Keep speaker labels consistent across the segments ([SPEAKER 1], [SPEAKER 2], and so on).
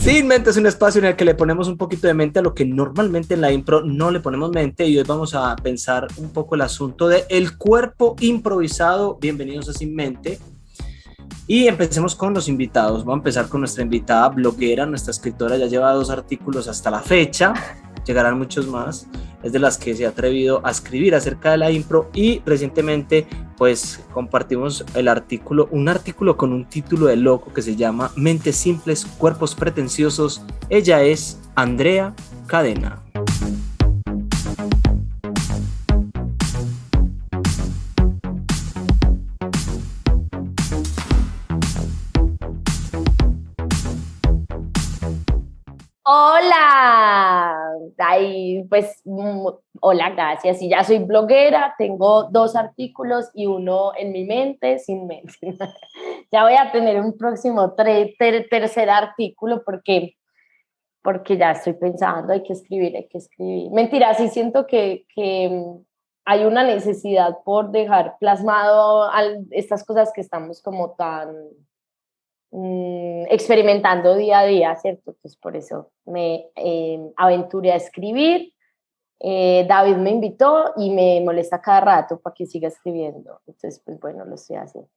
[SPEAKER 1] Sin Mente es un espacio en el que le ponemos un poquito de mente a lo que normalmente en la impro no le ponemos mente, y hoy vamos a pensar un poco el asunto de el cuerpo improvisado. Bienvenidos a Sin Mente. Y empecemos con los invitados. Vamos a empezar con nuestra invitada bloguera, nuestra escritora. Ya lleva 2 artículos hasta la fecha, llegarán muchos más. Es de las que se ha atrevido a escribir acerca de la impro, y recientemente pues compartimos un artículo con un título de loco que se llama Mentes simples, cuerpos pretenciosos. Ella es Andrea Cadena.
[SPEAKER 2] Hola, ay, pues hola, gracias. Y ya soy bloguera, tengo 2 artículos y uno en mi mente, sin mente. Ya voy a tener un próximo tercer artículo porque ya estoy pensando, hay que escribir. Mentira, sí siento que hay una necesidad por dejar plasmado estas cosas que estamos como tan experimentando día a día, ¿cierto? Pues por eso me aventuré a escribir. David me invitó y me molesta cada rato para que siga escribiendo. Entonces, pues bueno, lo estoy haciendo.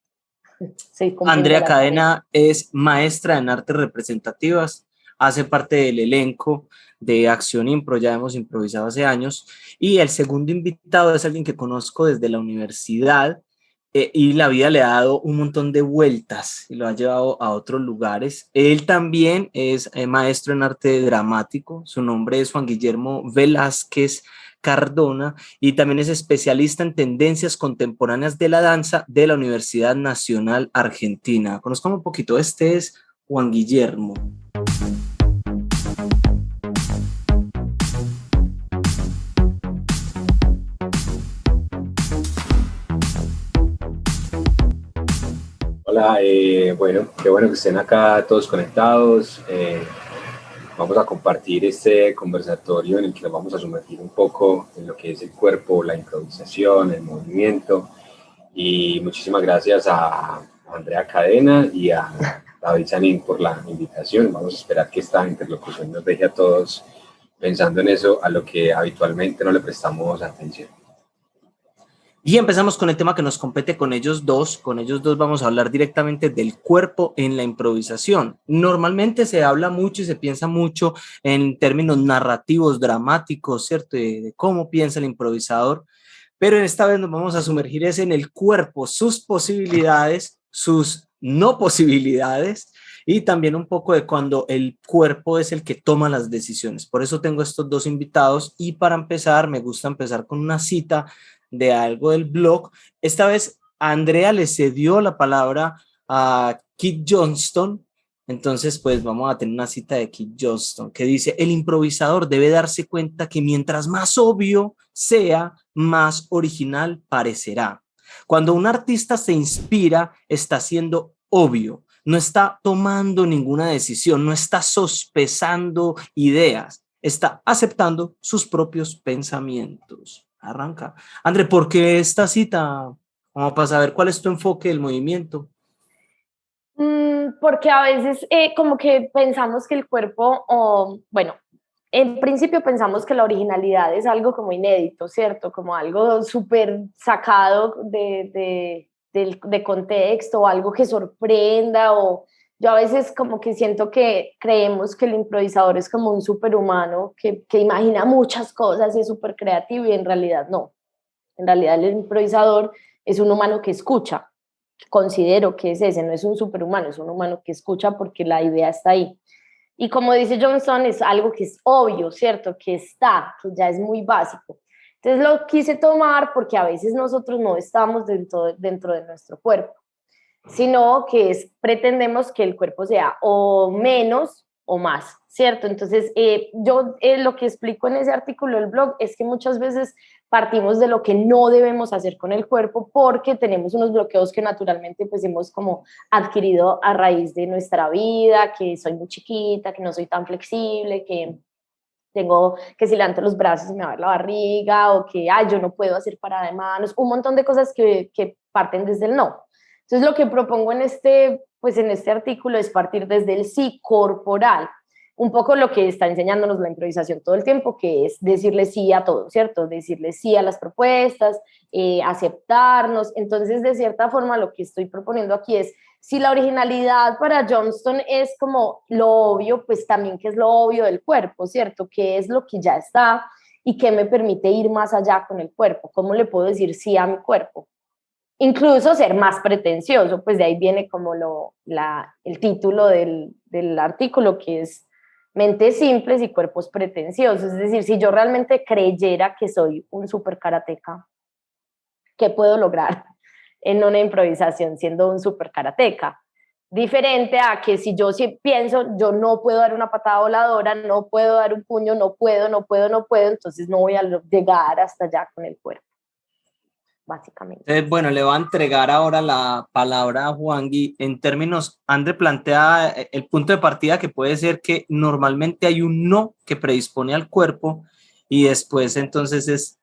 [SPEAKER 1] Andrea Cadena es maestra en artes representativas, hace parte del elenco de Acción Impro, ya hemos improvisado hace años, y el segundo invitado es alguien que conozco desde la universidad, y la vida le ha dado un montón de vueltas y lo ha llevado a otros lugares. Él también es maestro en arte dramático, su nombre es Juan Guillermo Velázquez Cardona, y también es especialista en tendencias contemporáneas de la danza de la Universidad Nacional Argentina. Conozcamos un poquito, este es Juan Guillermo.
[SPEAKER 3] Hola, bueno, qué bueno que estén acá todos conectados. Vamos a compartir este conversatorio en el que nos vamos a sumergir un poco en lo que es el cuerpo, la improvisación, el movimiento. Y muchísimas gracias a Andrea Cadena y a David Sanín por la invitación. Vamos a esperar que esta interlocución nos deje a todos pensando en eso, a lo que habitualmente no le prestamos atención.
[SPEAKER 1] Y empezamos con el tema que nos compete con ellos dos. Con ellos dos vamos a hablar directamente del cuerpo en la improvisación. Normalmente se habla mucho y se piensa mucho en términos narrativos, dramáticos, ¿cierto? De cómo piensa el improvisador. Pero en esta vez nos vamos a sumergir en el cuerpo, sus posibilidades, sus no posibilidades, y también un poco de cuando el cuerpo es el que toma las decisiones. Por eso tengo estos 2 invitados, y para empezar me gusta empezar con una cita de algo del blog. Esta vez Andrea le cedió la palabra a Kit Johnston, entonces pues vamos a tener una cita de Kit Johnston que dice: el improvisador debe darse cuenta que mientras más obvio sea, más original parecerá. Cuando un artista se inspira, está siendo obvio, no está tomando ninguna decisión, no está sospechando ideas, está aceptando sus propios pensamientos. Arranca. André, ¿por qué esta cita? Vamos a saber cuál es tu enfoque del movimiento.
[SPEAKER 2] Porque a veces como que pensamos que el cuerpo, bueno, en principio pensamos que la originalidad es algo como inédito, ¿cierto? Como algo súper sacado de contexto, o algo que sorprenda, o yo a veces como que siento que creemos que el improvisador es como un superhumano que imagina muchas cosas y es súper creativo, y en realidad no. En realidad el improvisador es un humano que escucha. Considero que es ese, no es un superhumano, es un humano que escucha porque la idea está ahí. Y como dice Johnson, es algo que es obvio, ¿cierto? Que está, que ya es muy básico. Entonces lo quise tomar porque a veces nosotros no estamos dentro de nuestro cuerpo, sino que pretendemos que el cuerpo sea o menos o más, ¿cierto? Entonces, yo lo que explico en ese artículo del blog es que muchas veces partimos de lo que no debemos hacer con el cuerpo porque tenemos unos bloqueos que naturalmente pues hemos como adquirido a raíz de nuestra vida, que soy muy chiquita, que no soy tan flexible, que tengo que si levanto los brazos me va a ver la barriga, o que yo no puedo hacer parada de manos, un montón de cosas que parten desde el no. Entonces lo que propongo en este artículo es partir desde el sí corporal. un poco lo que está enseñándonos la improvisación todo el tiempo, que es decirle sí a todo, ¿cierto? Decirle sí a las propuestas, aceptarnos. Entonces, de cierta forma, lo que estoy proponiendo aquí es, si la originalidad para Johnston es como lo obvio, pues también qué es lo obvio del cuerpo, ¿cierto? ¿Qué es lo que ya está y qué me permite ir más allá con el cuerpo? ¿Cómo le puedo decir sí a mi cuerpo? Incluso ser más pretencioso, pues de ahí viene como el título del artículo, que es Mentes simples y cuerpos pretenciosos. Es decir, si yo realmente creyera que soy un super karateca, ¿qué puedo lograr en una improvisación siendo un super karateca? Diferente a que si yo sí pienso, yo no puedo dar una patada voladora, no puedo dar un puño, no puedo, entonces no voy a llegar hasta allá con el cuerpo, básicamente.
[SPEAKER 1] Bueno, le voy a entregar ahora la palabra a Juangui. En términos, André plantea el punto de partida que puede ser que normalmente hay un no que predispone al cuerpo y después entonces es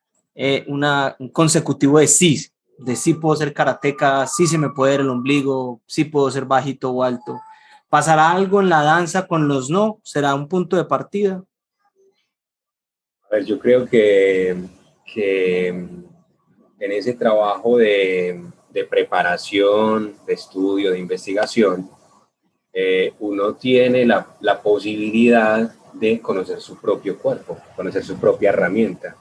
[SPEAKER 1] un consecutivo de sí puedo ser karateca, sí se me puede ver el ombligo, sí puedo ser bajito o alto. ¿Pasará algo en la danza con los no? ¿Será un punto de partida?
[SPEAKER 3] A ver, yo creo que en ese trabajo de preparación, de estudio, de investigación, uno tiene la posibilidad de conocer su propio cuerpo, conocer su propia herramienta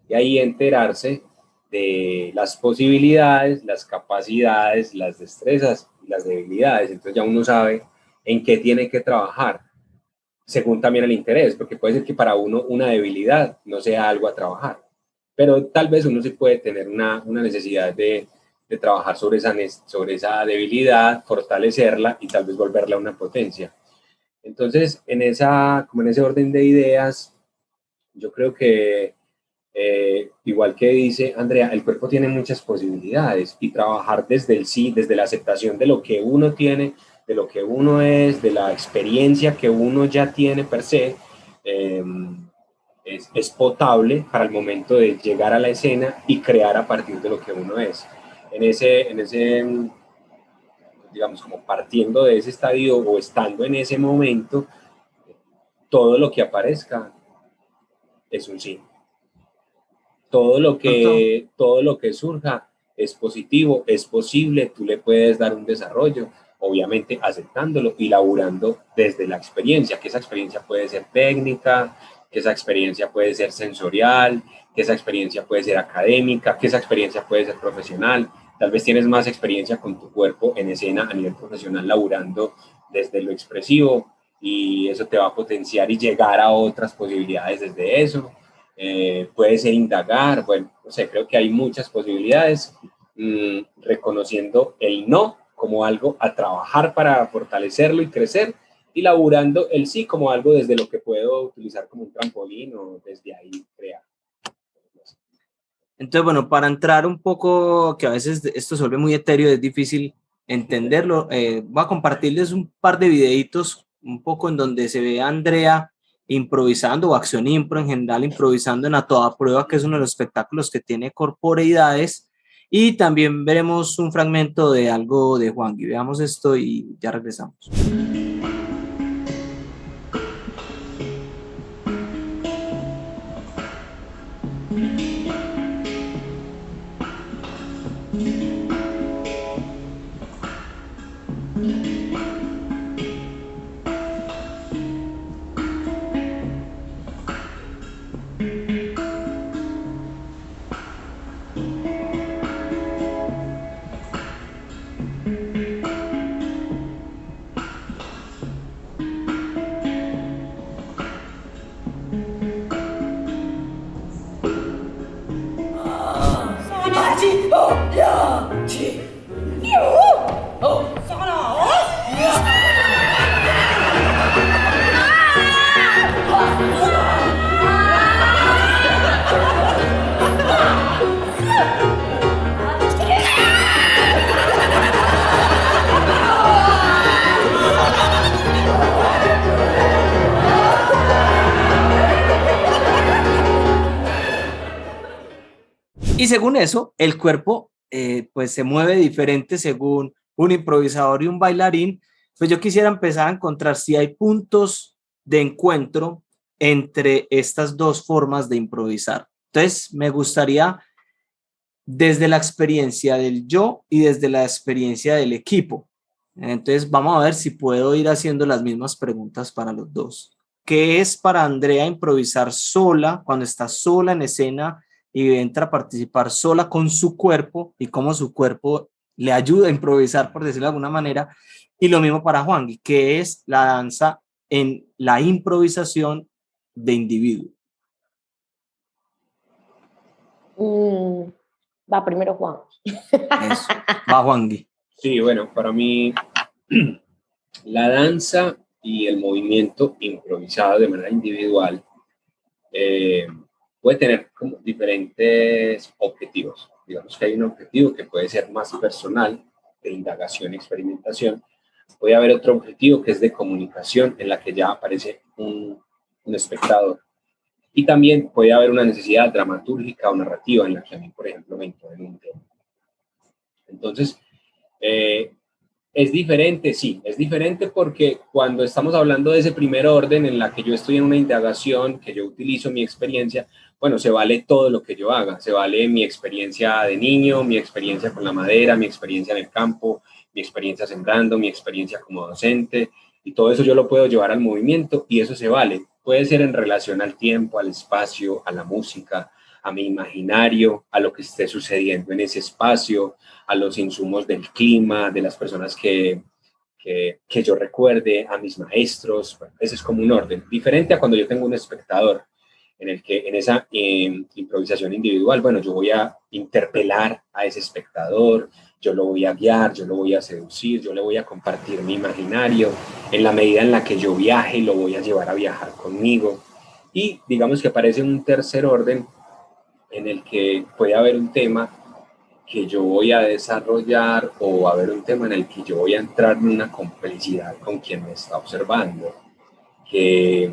[SPEAKER 3] y ahí enterarse de las posibilidades, las capacidades, las destrezas y las debilidades. Entonces ya uno sabe en qué tiene que trabajar, según también el interés, porque puede ser que para uno una debilidad no sea algo a trabajar, pero tal vez uno sí puede tener una necesidad de trabajar sobre esa debilidad, fortalecerla y tal vez volverla una potencia. Entonces, como en ese orden de ideas, yo creo que igual que dice Andrea, el cuerpo tiene muchas posibilidades y trabajar desde el sí, desde la aceptación de lo que uno tiene, de lo que uno es, de la experiencia que uno ya tiene per se, es potable para el momento de llegar a la escena y crear a partir de lo que uno es. Digamos, como partiendo de ese estadio o estando en ese momento, todo lo que aparezca es un sí. Todo lo que surja es positivo, es posible, tú le puedes dar un desarrollo, obviamente aceptándolo y laburando desde la experiencia, que esa experiencia puede ser técnica, que esa experiencia puede ser sensorial, que esa experiencia puede ser académica, que esa experiencia puede ser profesional. Tal vez tienes más experiencia con tu cuerpo en escena a nivel profesional, laburando desde lo expresivo y eso te va a potenciar y llegar a otras posibilidades desde eso. Puede ser indagar, bueno, no sé, creo que hay muchas posibilidades, reconociendo el no como algo a trabajar para fortalecerlo y crecer, y laburando el sí como algo desde lo que puedo utilizar como un trampolín o desde ahí crear.
[SPEAKER 1] Entonces, bueno, para entrar un poco, que a veces esto se vuelve muy etéreo, es difícil entenderlo, voy a compartirles un par de videitos un poco en donde se ve a Andrea improvisando, o Acción Impro en general, improvisando en A Toda Prueba, que es uno de los espectáculos que tiene corporeidades, y también veremos un fragmento de algo de Juangui. Veamos esto y ya regresamos. Y según eso, el cuerpo pues se mueve diferente según un improvisador y un bailarín. Pues yo quisiera empezar a encontrar si hay puntos de encuentro entre estas dos formas de improvisar. Entonces, me gustaría desde la experiencia del yo y desde la experiencia del equipo. Entonces, vamos a ver si puedo ir haciendo las mismas preguntas para los dos. ¿Qué es para Andrea improvisar sola, cuando está sola en escena y entra a participar sola con su cuerpo y cómo su cuerpo le ayuda a improvisar, por decirlo de alguna manera? Y lo mismo para Juan, ¿qué es la danza en la improvisación de individuo?
[SPEAKER 2] Va primero Juan.
[SPEAKER 1] Eso. Va Juan.
[SPEAKER 3] Sí, bueno, para mí la danza y el movimiento improvisado de manera individual puede tener como diferentes objetivos. Digamos que hay un objetivo que puede ser más personal, de indagación y experimentación. Puede haber otro objetivo que es de comunicación, en la que ya aparece un espectador. Y también puede haber una necesidad dramatúrgica o narrativa en la que a mí, por ejemplo, me impone un tema. Entonces, es diferente, sí, es diferente porque cuando estamos hablando de ese primer orden en la que yo estoy en una indagación, que yo utilizo mi experiencia, bueno, se vale todo lo que yo haga, se vale mi experiencia de niño, mi experiencia con la madera, mi experiencia en el campo, mi experiencia sembrando, mi experiencia como docente, y todo eso yo lo puedo llevar al movimiento y eso se vale. Puede ser en relación al tiempo, al espacio, a la música, a mi imaginario, a lo que esté sucediendo en ese espacio, a los insumos del clima, de las personas que yo recuerde, a mis maestros. Bueno, ese es como un orden, diferente a cuando yo tengo un espectador, en el que en esa improvisación individual, bueno, yo voy a interpelar a ese espectador, yo lo voy a guiar, yo lo voy a seducir, yo le voy a compartir mi imaginario, en la medida en la que yo viaje, lo voy a llevar a viajar conmigo. Y digamos que aparece un tercer orden en el que puede haber un tema que yo voy a desarrollar o va a haber un tema en el que yo voy a entrar en una complicidad con quien me está observando, que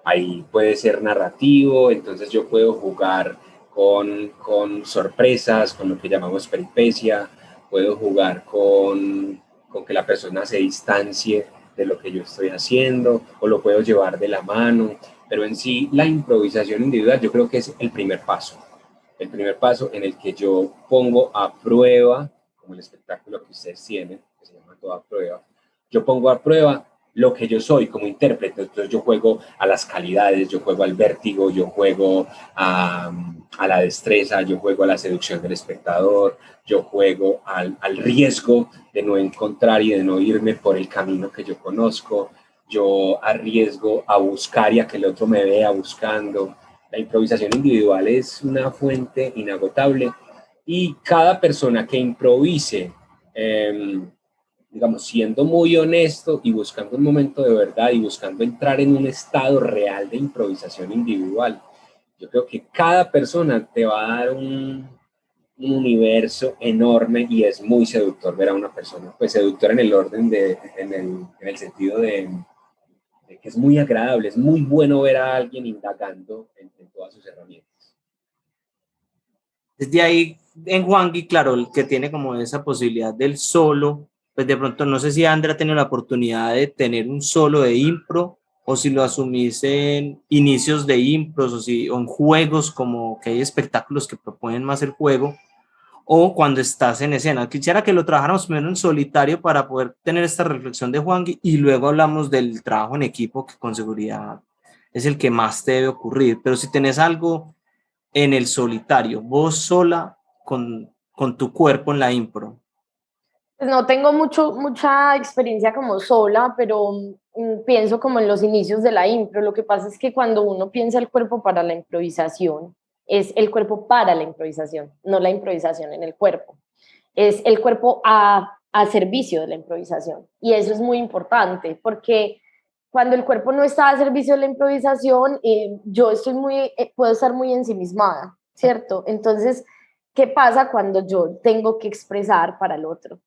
[SPEAKER 3] ahí puede ser narrativo, entonces yo puedo jugar con sorpresas, con lo que llamamos peripecia, puedo jugar con que la persona se distancie de lo que yo estoy haciendo o lo puedo llevar de la mano, pero en sí la improvisación individual yo creo que es el primer paso en el que yo pongo a prueba, como el espectáculo que ustedes tienen, que se llama Todo a Prueba, yo pongo a prueba lo que yo soy como intérprete. Entonces yo juego a las calidades, yo juego al vértigo, yo juego a la destreza, yo juego a la seducción del espectador, yo juego al riesgo de no encontrar y de no irme por el camino que yo conozco, yo arriesgo a buscar y a que el otro me vea buscando. La improvisación individual es una fuente inagotable y cada persona que improvise, digamos, siendo muy honesto y buscando un momento de verdad y buscando entrar en un estado real de improvisación individual, yo creo que cada persona te va a dar un universo enorme y es muy seductor ver a una persona, pues seductor en el orden en el sentido de que es muy agradable, es muy bueno ver a alguien indagando en todas sus herramientas.
[SPEAKER 1] Desde ahí, en Juangui, claro, el que tiene como esa posibilidad del solo, pues de pronto no sé si Andrea ha tenido la oportunidad de tener un solo de impro o si lo asumís en inicios de impros o en juegos, como que hay espectáculos que proponen más el juego, o cuando estás en escena. Quisiera que lo trabajáramos primero en solitario para poder tener esta reflexión de Juangui y luego hablamos del trabajo en equipo, que con seguridad es el que más te debe ocurrir. Pero si tenés algo en el solitario, vos sola con tu cuerpo en la impro.
[SPEAKER 2] Pues no tengo mucha experiencia como sola, pero pienso como en los inicios de la impro. Lo que pasa es que cuando uno piensa el cuerpo para la improvisación, es el cuerpo para la improvisación, no la improvisación en el cuerpo. Es el cuerpo a servicio de la improvisación. Y eso es muy importante porque cuando el cuerpo no está a servicio de la improvisación, yo puedo estar muy ensimismada, ¿cierto? Entonces, ¿qué pasa cuando yo tengo que expresar para el otro?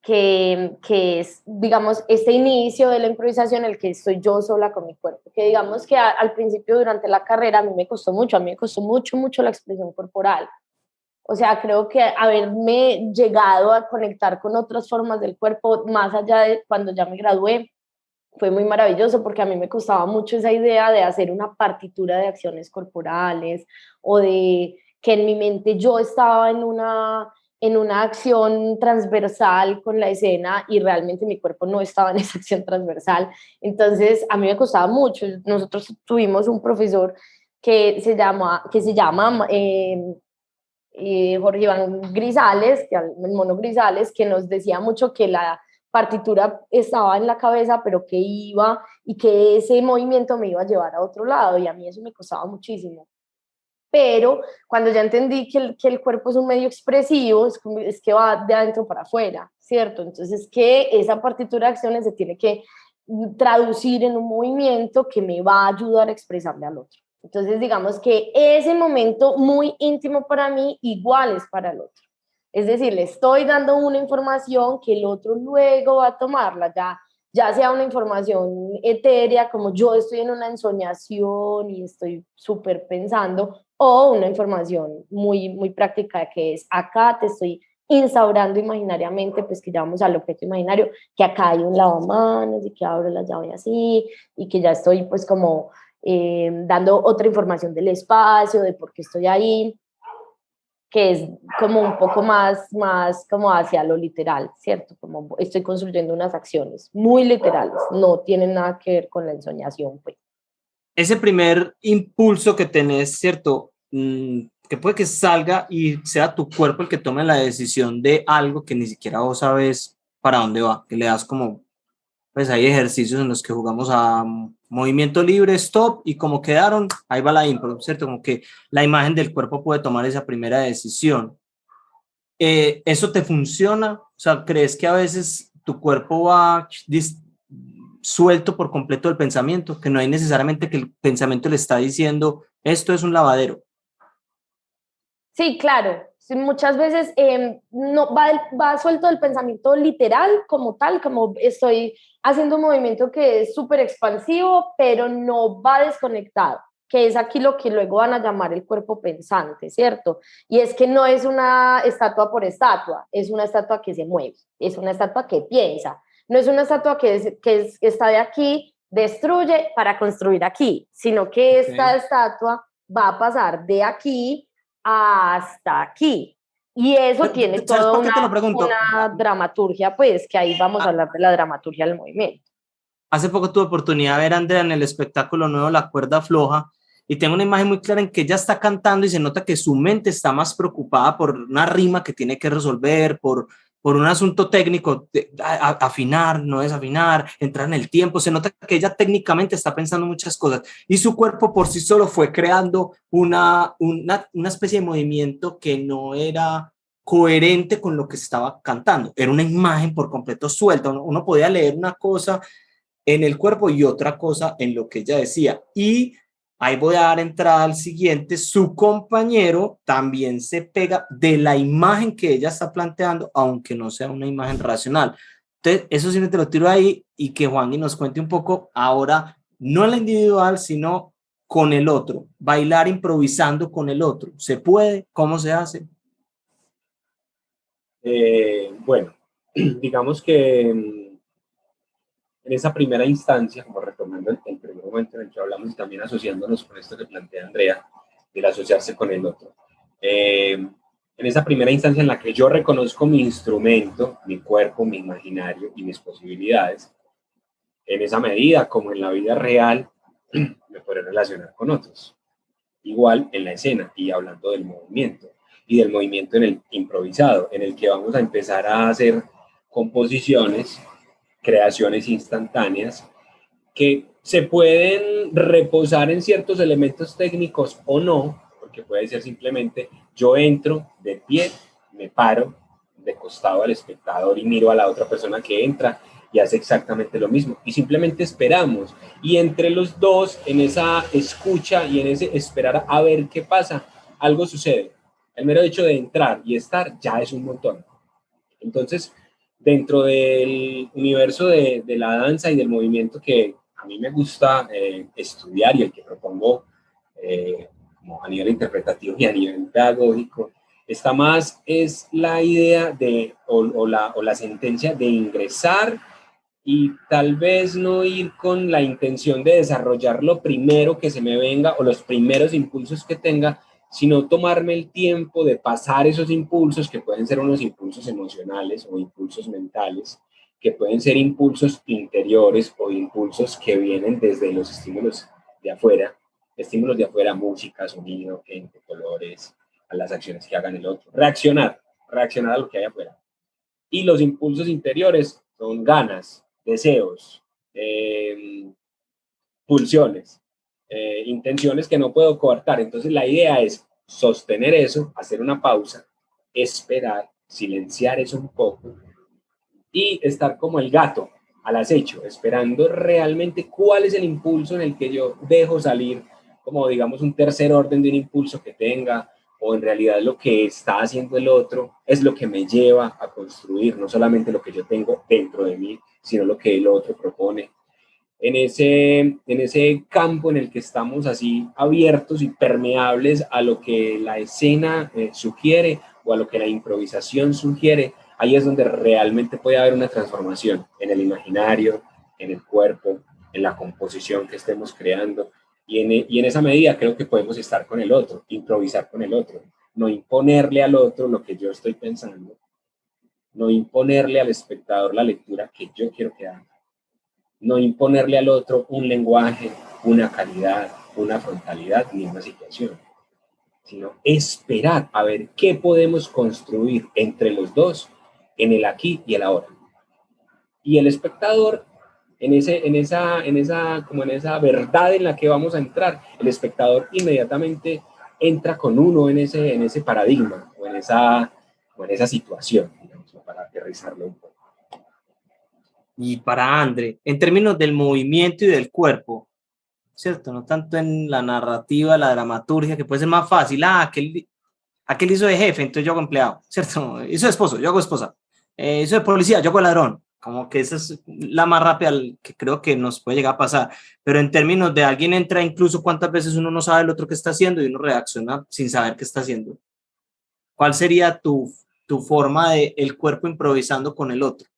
[SPEAKER 2] Que es, digamos, este inicio de la improvisación en el que estoy yo sola con mi cuerpo, que digamos que al principio durante la carrera a mí me costó mucho la expresión corporal. O sea, creo que haberme llegado a conectar con otras formas del cuerpo, más allá de cuando ya me gradué, fue muy maravilloso porque a mí me costaba mucho esa idea de hacer una partitura de acciones corporales o de que en mi mente yo estaba en una acción transversal con la escena y realmente mi cuerpo no estaba en esa acción transversal. Entonces, a mí me costaba mucho. Nosotros tuvimos un profesor que se llama Jorge Iván Grisales, el mono Grisales, que nos decía mucho que la partitura estaba en la cabeza, pero que iba y que ese movimiento me iba a llevar a otro lado, y a mí eso me costaba muchísimo. Pero cuando ya entendí que el cuerpo es un medio expresivo, es que va de adentro para afuera, ¿cierto? Entonces que esa partitura de acciones se tiene que traducir en un movimiento que me va a ayudar a expresarle al otro. Entonces digamos que ese momento muy íntimo para mí igual es para el otro. Es decir, le estoy dando una información que el otro luego va a tomarla, ya sea una información etérea, como yo estoy en una ensoñación y estoy súper pensando, o una información muy, muy práctica que es acá te estoy instaurando imaginariamente, pues que ya vamos al objeto imaginario, que acá hay un lavamanos y que abro la llave así y que ya estoy pues como dando otra información del espacio, de por qué estoy ahí, que es como un poco más como hacia lo literal, ¿cierto? Como estoy construyendo unas acciones muy literales, no tienen nada que ver con la ensoñación, pues.
[SPEAKER 1] Ese primer impulso que tenés, ¿cierto? Que puede que salga y sea tu cuerpo el que tome la decisión de algo que ni siquiera vos sabes para dónde va, que le das como, pues hay ejercicios en los que jugamos a movimiento libre, stop, y como quedaron, ahí va la impro, ¿cierto? Como que la imagen del cuerpo puede tomar esa primera decisión. ¿Eso te funciona? O sea, ¿crees que a veces tu cuerpo va suelto por completo del pensamiento, que no hay necesariamente que el pensamiento le está diciendo, esto es un lavadero?
[SPEAKER 2] Sí, claro. Sí, muchas veces no va suelto del pensamiento literal como tal, como estoy haciendo un movimiento que es súper expansivo, pero no va desconectado, que es aquí lo que luego van a llamar el cuerpo pensante, ¿cierto? Y es que no es una estatua por estatua, es una estatua que se mueve, es una estatua que piensa, no es una estatua que está de aquí, destruye para construir aquí, sino que esta estatua va a pasar de aquí hasta aquí. Y eso tiene
[SPEAKER 1] ¿Sabes
[SPEAKER 2] toda
[SPEAKER 1] por qué te lo pregunto?
[SPEAKER 2] una dramaturgia, pues, que ahí vamos a hablar de la dramaturgia del movimiento.
[SPEAKER 1] Hace poco tuve oportunidad de ver a Andrea en el espectáculo nuevo La Cuerda Floja y tengo una imagen muy clara en que ella está cantando y se nota que su mente está más preocupada por una rima que tiene que resolver, por un asunto técnico, afinar, no desafinar, entrar en el tiempo. Se nota que ella técnicamente está pensando muchas cosas y su cuerpo por sí solo fue creando una especie de movimiento que no era coherente con lo que se estaba cantando. Era una imagen por completo suelta. Uno podía leer una cosa en el cuerpo y otra cosa en lo que ella decía. Y ahí voy a dar entrada al siguiente. Su compañero también se pega de la imagen que ella está planteando, aunque no sea una imagen racional. Entonces, eso sí me te lo tiro ahí y que Juan nos cuente un poco ahora, no en la individual, sino con el otro. Bailar improvisando con el otro. ¿Se puede? ¿Cómo se hace?
[SPEAKER 3] Bueno, digamos que en esa primera instancia, como retomando el primer momento en el que hablamos y también asociándonos con esto que plantea Andrea, del asociarse con el otro. En esa primera instancia en la que yo reconozco mi instrumento, mi cuerpo, mi imaginario y mis posibilidades, en esa medida, como en la vida real, me podré relacionar con otros. Igual en la escena y hablando del movimiento y del movimiento en el improvisado, en el que vamos a empezar a hacer composiciones, creaciones instantáneas que se pueden reposar en ciertos elementos técnicos o no, porque puede ser simplemente yo entro de pie, me paro de costado al espectador y miro a la otra persona que entra y hace exactamente lo mismo y simplemente esperamos y entre los dos en esa escucha y en ese esperar a ver qué pasa, algo sucede. El mero hecho de entrar y estar ya es un montón. Entonces, dentro del universo de la danza y del movimiento que a mí me gusta estudiar y el que propongo como a nivel interpretativo y a nivel pedagógico, está más es la idea de, o la sentencia de ingresar y tal vez no ir con la intención de desarrollar lo primero que se me venga o los primeros impulsos que tenga, sino tomarme el tiempo de pasar esos impulsos, que pueden ser unos impulsos emocionales o impulsos mentales, que pueden ser impulsos interiores o impulsos que vienen desde los estímulos de afuera, música, sonido, gente, colores, a las acciones que hagan el otro. Reaccionar a lo que hay afuera. Y los impulsos interiores son ganas, deseos, pulsiones, intenciones que no puedo coartar. Entonces la idea es sostener eso, hacer una pausa, esperar, silenciar eso un poco y estar como el gato al acecho, esperando realmente cuál es el impulso en el que yo dejo salir, como digamos un tercer orden de un impulso que tenga, o en realidad lo que está haciendo el otro es lo que me lleva a construir, no solamente lo que yo tengo dentro de mí, sino lo que el otro propone. En ese campo en el que estamos así abiertos y permeables a lo que la escena sugiere o a lo que la improvisación sugiere, ahí es donde realmente puede haber una transformación en el imaginario, en el cuerpo, en la composición que estemos creando. Y en esa medida creo que podemos estar con el otro, improvisar con el otro, no imponerle al otro lo que yo estoy pensando, no imponerle al espectador la lectura que yo quiero que haga, no imponerle al otro un lenguaje, una calidad, una frontalidad ni una situación, sino esperar a ver qué podemos construir entre los dos en el aquí y el ahora. Y el espectador, como en esa verdad en la que vamos a entrar, el espectador inmediatamente entra con uno en ese paradigma o en esa situación, digamos, para aterrizarlo un poco.
[SPEAKER 1] Y para André, en términos del movimiento y del cuerpo, ¿cierto? No tanto en la narrativa, la dramaturgia, que puede ser más fácil. Aquel hizo de jefe, entonces yo hago empleado, ¿cierto? Hizo de esposo, yo hago esposa. Hizo de policía, yo hago ladrón. Como que esa es la más rápida que creo que nos puede llegar a pasar. Pero en términos de alguien entra, incluso cuántas veces uno no sabe el otro qué está haciendo y uno reacciona sin saber qué está haciendo. ¿Cuál sería tu forma de el cuerpo improvisando con el otro?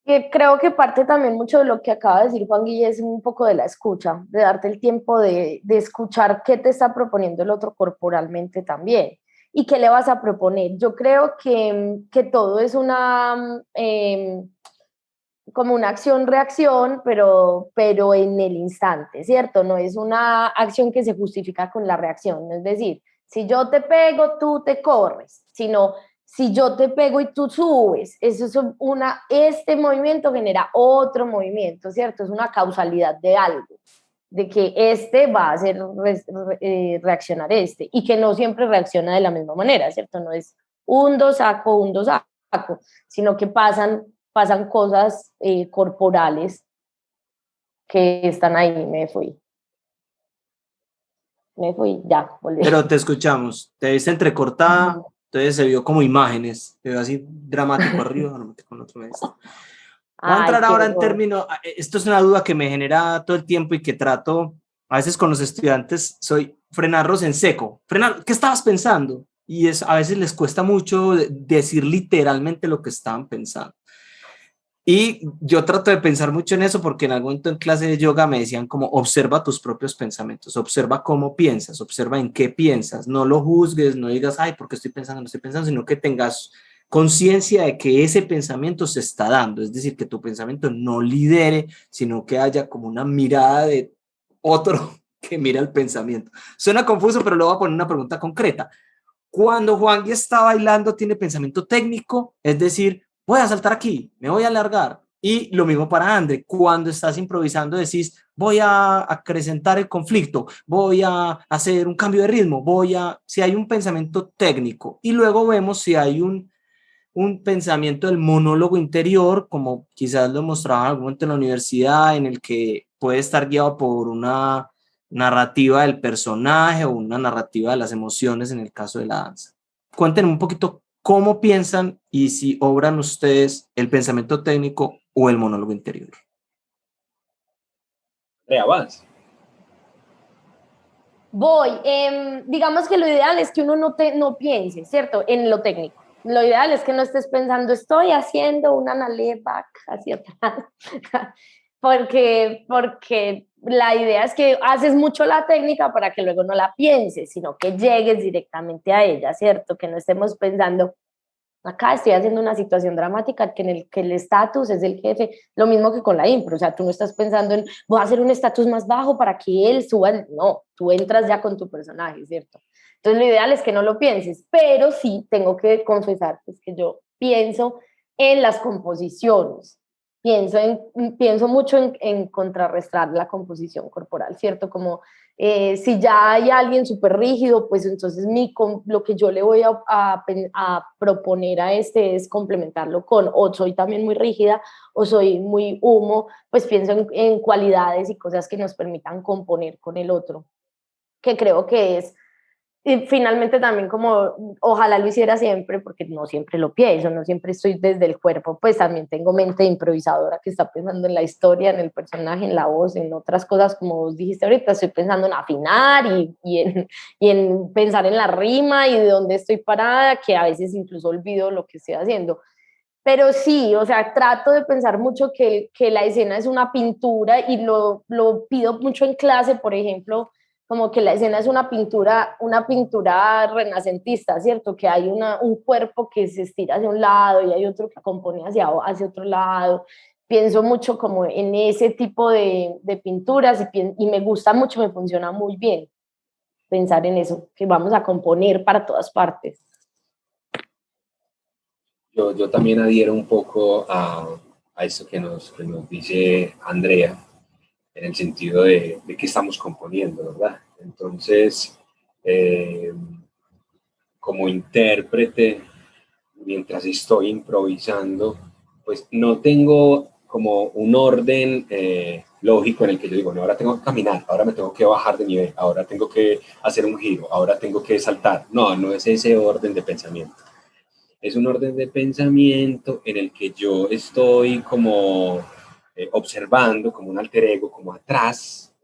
[SPEAKER 2] Que creo que parte también mucho de lo que acaba de decir Juan Guille es un poco de la escucha, de darte el tiempo de escuchar qué te está proponiendo el otro corporalmente también y qué le vas a proponer. Yo creo que todo es como una acción-reacción, pero en el instante, ¿cierto? No es una acción que se justifica con la reacción. Es decir, si yo te pego, tú te corres, sino si yo te pego y tú subes, este movimiento genera otro movimiento, ¿cierto? Es una causalidad de algo, de que este va a hacer reaccionar y que no siempre reacciona de la misma manera, ¿cierto? No es un dos saco, sino que pasan cosas corporales que están ahí. Ya, volví.
[SPEAKER 1] Pero te escuchamos, te viste entrecortada, entonces se vio como imágenes, te veo así dramático arriba, no, con otro me viste. Voy a
[SPEAKER 2] Ay,
[SPEAKER 1] entrar
[SPEAKER 2] qué
[SPEAKER 1] ahora en
[SPEAKER 2] horror.
[SPEAKER 1] términos, esto es una duda que me genera todo el tiempo y que trato, a veces con los estudiantes, soy frenarlos en seco. ¿Qué estabas pensando? Y a veces les cuesta mucho decir literalmente lo que estaban pensando. Y yo trato de pensar mucho en eso porque en algún momento en clase de yoga me decían como observa tus propios pensamientos, observa cómo piensas, observa en qué piensas, no lo juzgues, no digas, ay, ¿por qué estoy pensando? No estoy pensando, sino que tengas conciencia de que ese pensamiento se está dando, es decir, que tu pensamiento no lidere, sino que haya como una mirada de otro que mira el pensamiento. Suena confuso, pero le voy a poner una pregunta concreta. Cuando Juan está bailando, tiene pensamiento técnico, es decir, voy a saltar aquí, me voy a alargar. Y lo mismo para André, cuando estás improvisando decís, voy a acrecentar el conflicto, voy a hacer un cambio de ritmo, si hay un pensamiento técnico. Y luego vemos si hay un pensamiento del monólogo interior, como quizás lo mostraba en algún momento en la universidad, en el que puede estar guiado por una narrativa del personaje o una narrativa de las emociones en el caso de la danza. Cuéntenme un poquito cómo piensan y si obran ustedes el pensamiento técnico o el monólogo interior.
[SPEAKER 3] Avance.
[SPEAKER 2] Digamos que lo ideal es que uno no piense, ¿cierto? En lo técnico. Lo ideal es que no estés pensando, estoy haciendo una layback hacia atrás, porque la idea es que haces mucho la técnica para que luego no la pienses, sino que llegues directamente a ella, ¿cierto? Que no estemos pensando, acá estoy haciendo una situación dramática en el que el estatus es el jefe, lo mismo que con la impro, o sea, tú no estás pensando en, voy a hacer un estatus más bajo para que él suba, no, tú entras ya con tu personaje, ¿cierto? Entonces lo ideal es que no lo pienses, pero sí tengo que confesar pues, que yo pienso en las composiciones, pienso mucho en contrarrestar la composición corporal, ¿cierto? Como si ya hay alguien súper rígido, pues entonces lo que yo le voy a proponer a este es complementarlo con, o soy también muy rígida, o soy muy humo, pues pienso en cualidades y cosas que nos permitan componer con el otro, que creo que es y finalmente también como ojalá lo hiciera siempre, porque no siempre lo pienso, no siempre estoy desde el cuerpo, pues también tengo mente improvisadora que está pensando en la historia, en el personaje, en la voz, en otras cosas, como vos dijiste ahorita, estoy pensando en afinar y en pensar en la rima y de dónde estoy parada, que a veces incluso olvido lo que estoy haciendo. Pero sí, o sea, trato de pensar mucho que la escena es una pintura y lo pido mucho en clase, por ejemplo, como que la escena es una pintura renacentista, ¿cierto? Que hay un cuerpo que se estira hacia un lado y hay otro que compone hacia otro lado. Pienso mucho como en ese tipo de pinturas y me gusta mucho, me funciona muy bien pensar en eso, que vamos a componer para todas partes.
[SPEAKER 3] Yo también adhiero un poco a eso que nos dice Andrea, en el sentido de que estamos componiendo, ¿verdad? Entonces, eh, como intérprete, mientras estoy improvisando, pues no tengo como un orden lógico en el que yo digo, no, ahora tengo que caminar, ahora me tengo que bajar de nivel, ahora tengo que hacer un giro, ahora tengo que saltar. No, no es ese orden de pensamiento. Es un orden de pensamiento en el que yo estoy como observando, como un alter ego, como atrás,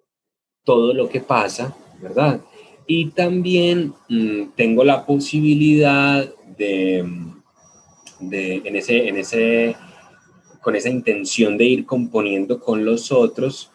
[SPEAKER 3] todo lo que pasa, ¿verdad? Y también tengo la posibilidad con esa intención de ir componiendo con los otros,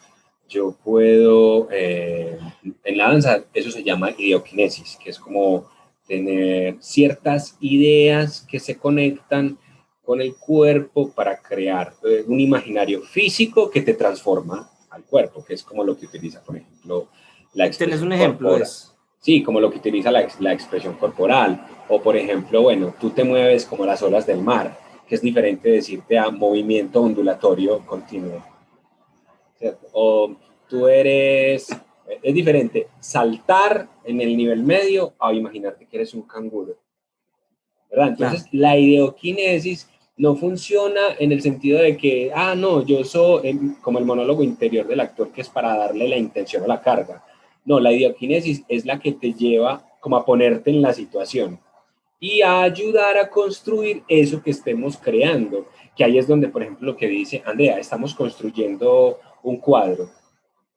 [SPEAKER 3] yo puedo, en la danza, eso se llama ideoquinesis, que es como tener ciertas ideas que se conectan con el cuerpo para crear un imaginario físico que te transforma al cuerpo, que es como lo que utiliza, por ejemplo, la
[SPEAKER 1] ¿Tienes
[SPEAKER 3] expresión
[SPEAKER 1] un ejemplo de
[SPEAKER 3] corporal.
[SPEAKER 1] eso?
[SPEAKER 3] Sí, como lo que utiliza la expresión corporal. O, por ejemplo, bueno, tú te mueves como las olas del mar, que es diferente decirte a movimiento ondulatorio continuo, ¿cierto? O tú es diferente saltar en el nivel medio a imaginarte que eres un canguro, ¿verdad?
[SPEAKER 1] Claro.
[SPEAKER 3] Entonces, la ideoquinesis no funciona en el sentido de que, no, yo soy como el monólogo interior del actor que es para darle la intención a la carga. No, la ideoquinesis es la que te lleva como a ponerte en la situación y a ayudar a construir eso que estemos creando, que ahí es donde, por ejemplo, lo que dice Andrea, estamos construyendo un cuadro.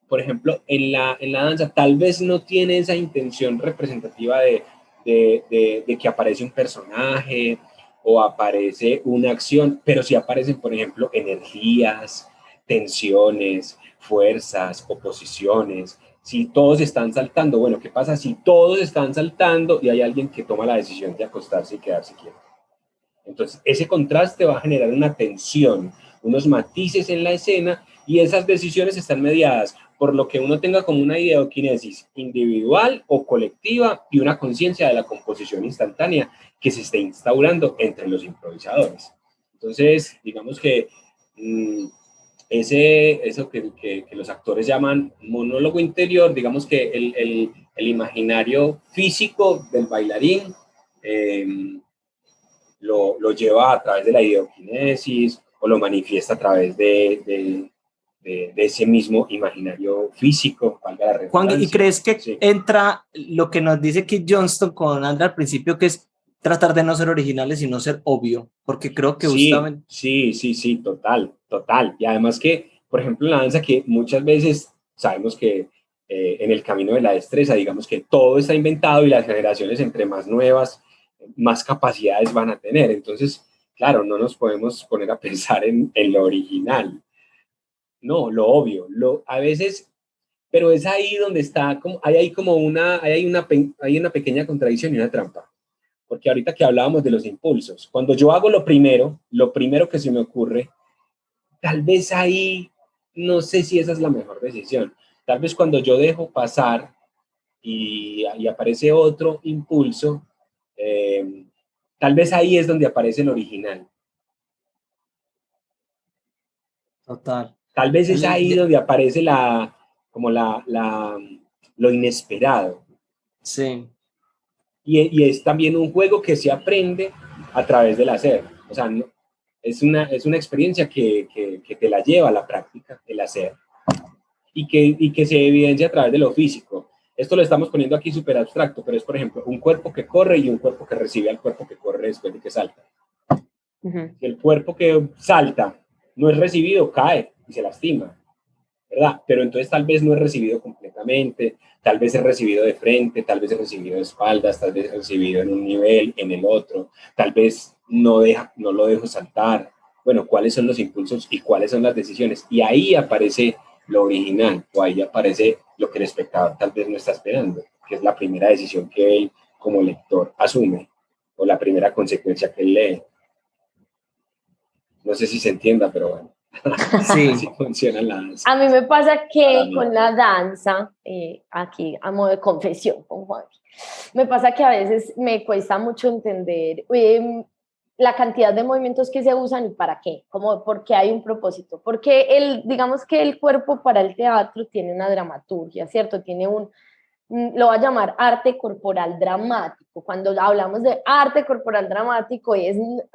[SPEAKER 3] Por ejemplo, en la danza tal vez no tiene esa intención representativa de que aparece un personaje o aparece una acción, pero sí aparecen, por ejemplo, energías, tensiones, fuerzas, oposiciones. Si todos están saltando, bueno, ¿qué pasa si todos están saltando y hay alguien que toma la decisión de acostarse y quedarse quieto? Entonces, ese contraste va a generar una tensión, unos matices en la escena y esas decisiones están mediadas por lo que uno tenga como una ideoquinesis individual o colectiva y una conciencia de la composición instantánea que se esté instaurando entre los improvisadores. Entonces, digamos que eso que los actores llaman monólogo interior, digamos que el imaginario físico del bailarín lo lleva a través de la ideoquinesis o lo manifiesta a través de ese mismo imaginario físico, valga la
[SPEAKER 1] Juan, ¿y
[SPEAKER 3] redundancia.
[SPEAKER 1] crees que
[SPEAKER 3] Sí.
[SPEAKER 1] entra lo que nos dice Kit Johnston con Andra al principio, que es tratar de no ser originales y no ser obvio? Porque creo que
[SPEAKER 3] Sí,
[SPEAKER 1] justamente...
[SPEAKER 3] sí, total, total. Y además que, por ejemplo, en la danza que muchas veces sabemos que en el camino de la destreza, digamos que todo está inventado y las generaciones entre más nuevas más capacidades van a tener. Entonces, claro, no nos podemos poner a pensar en lo original. No, lo obvio, a veces, pero es ahí donde está, hay una pequeña contradicción y una trampa. Porque ahorita que hablábamos de los impulsos, cuando yo hago lo primero que se me ocurre, tal vez ahí, no sé si esa es la mejor decisión. Tal vez cuando yo dejo pasar y aparece otro impulso, tal vez ahí es donde aparece el original.
[SPEAKER 1] Total.
[SPEAKER 3] Tal vez es ahí donde aparece lo inesperado.
[SPEAKER 1] Sí.
[SPEAKER 3] Y es también un juego que se aprende a través del hacer. O sea, no, es una experiencia que te la lleva a la práctica, el hacer. Y que se evidencia a través de lo físico. Esto lo estamos poniendo aquí súper abstracto, pero es, por ejemplo, un cuerpo que corre y un cuerpo que recibe al cuerpo que corre después de que salta. Si el cuerpo que salta no es recibido, cae y se lastima, ¿verdad? Pero entonces tal vez no es recibido completamente, tal vez es recibido de frente, tal vez es recibido de espaldas, tal vez es recibido en un nivel, en el otro, tal vez no lo dejo saltar. Bueno, ¿cuáles son los impulsos y cuáles son las decisiones? Y ahí aparece lo original, o ahí aparece lo que el espectador tal vez no está esperando, que es la primera decisión que él como lector asume, o la primera consecuencia que él lee. No sé si se entienda, pero bueno.
[SPEAKER 1] Sí.
[SPEAKER 3] Así funciona la danza.
[SPEAKER 2] A mí me pasa que con la danza, aquí a modo de confesión con Juan, me pasa que a veces me cuesta mucho entender la cantidad de movimientos que se usan y para qué, como porque hay un propósito, porque digamos que el cuerpo para el teatro tiene una dramaturgia, ¿cierto? Tiene lo va a llamar arte corporal dramático. Cuando hablamos de arte corporal dramático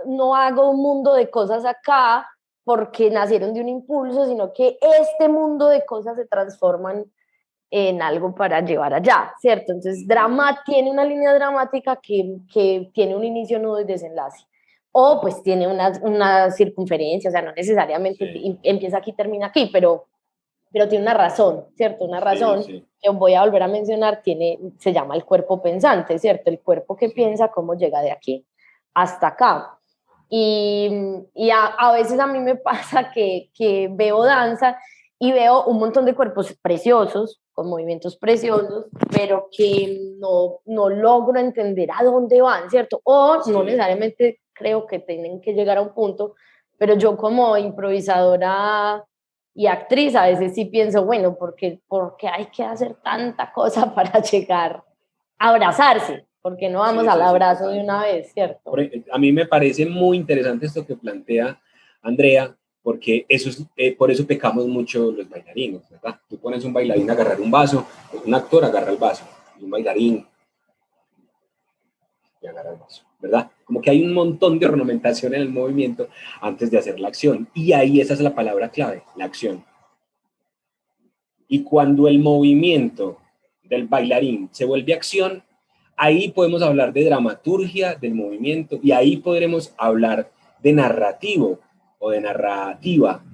[SPEAKER 2] no hago un mundo de cosas acá porque nacieron de un impulso, sino que este mundo de cosas se transforman en algo para llevar allá, ¿cierto? Entonces, drama tiene una línea dramática que tiene un inicio, nudo y desenlace. O pues tiene una circunferencia, o sea, no necesariamente empieza aquí, termina aquí, pero tiene una razón, ¿cierto? Una razón que voy a volver a mencionar, se llama el cuerpo pensante, ¿cierto? El cuerpo que piensa cómo llega de aquí hasta acá. Y a veces a mí me pasa que veo danza y veo un montón de cuerpos preciosos, con movimientos preciosos, pero que no logro entender a dónde van, ¿cierto? O no necesariamente creo que tienen que llegar a un punto, pero yo como improvisadora y actriz a veces sí pienso, bueno, porque hay que hacer tanta cosa para llegar a abrazarse, porque no vamos al abrazo de una vez, ¿cierto?
[SPEAKER 3] A mí me parece muy interesante esto que plantea Andrea, porque por eso pecamos mucho los bailarines, ¿verdad? Tú pones un bailarín a agarrar un vaso, un actor agarra el vaso, y un bailarín y agarra el vaso, ¿verdad? Como que hay un montón de ornamentación en el movimiento antes de hacer la acción, y ahí esa es la palabra clave, la acción. Y cuando el movimiento del bailarín se vuelve acción, ahí podemos hablar de dramaturgia del movimiento y ahí podremos hablar de narrativo o de narrativa,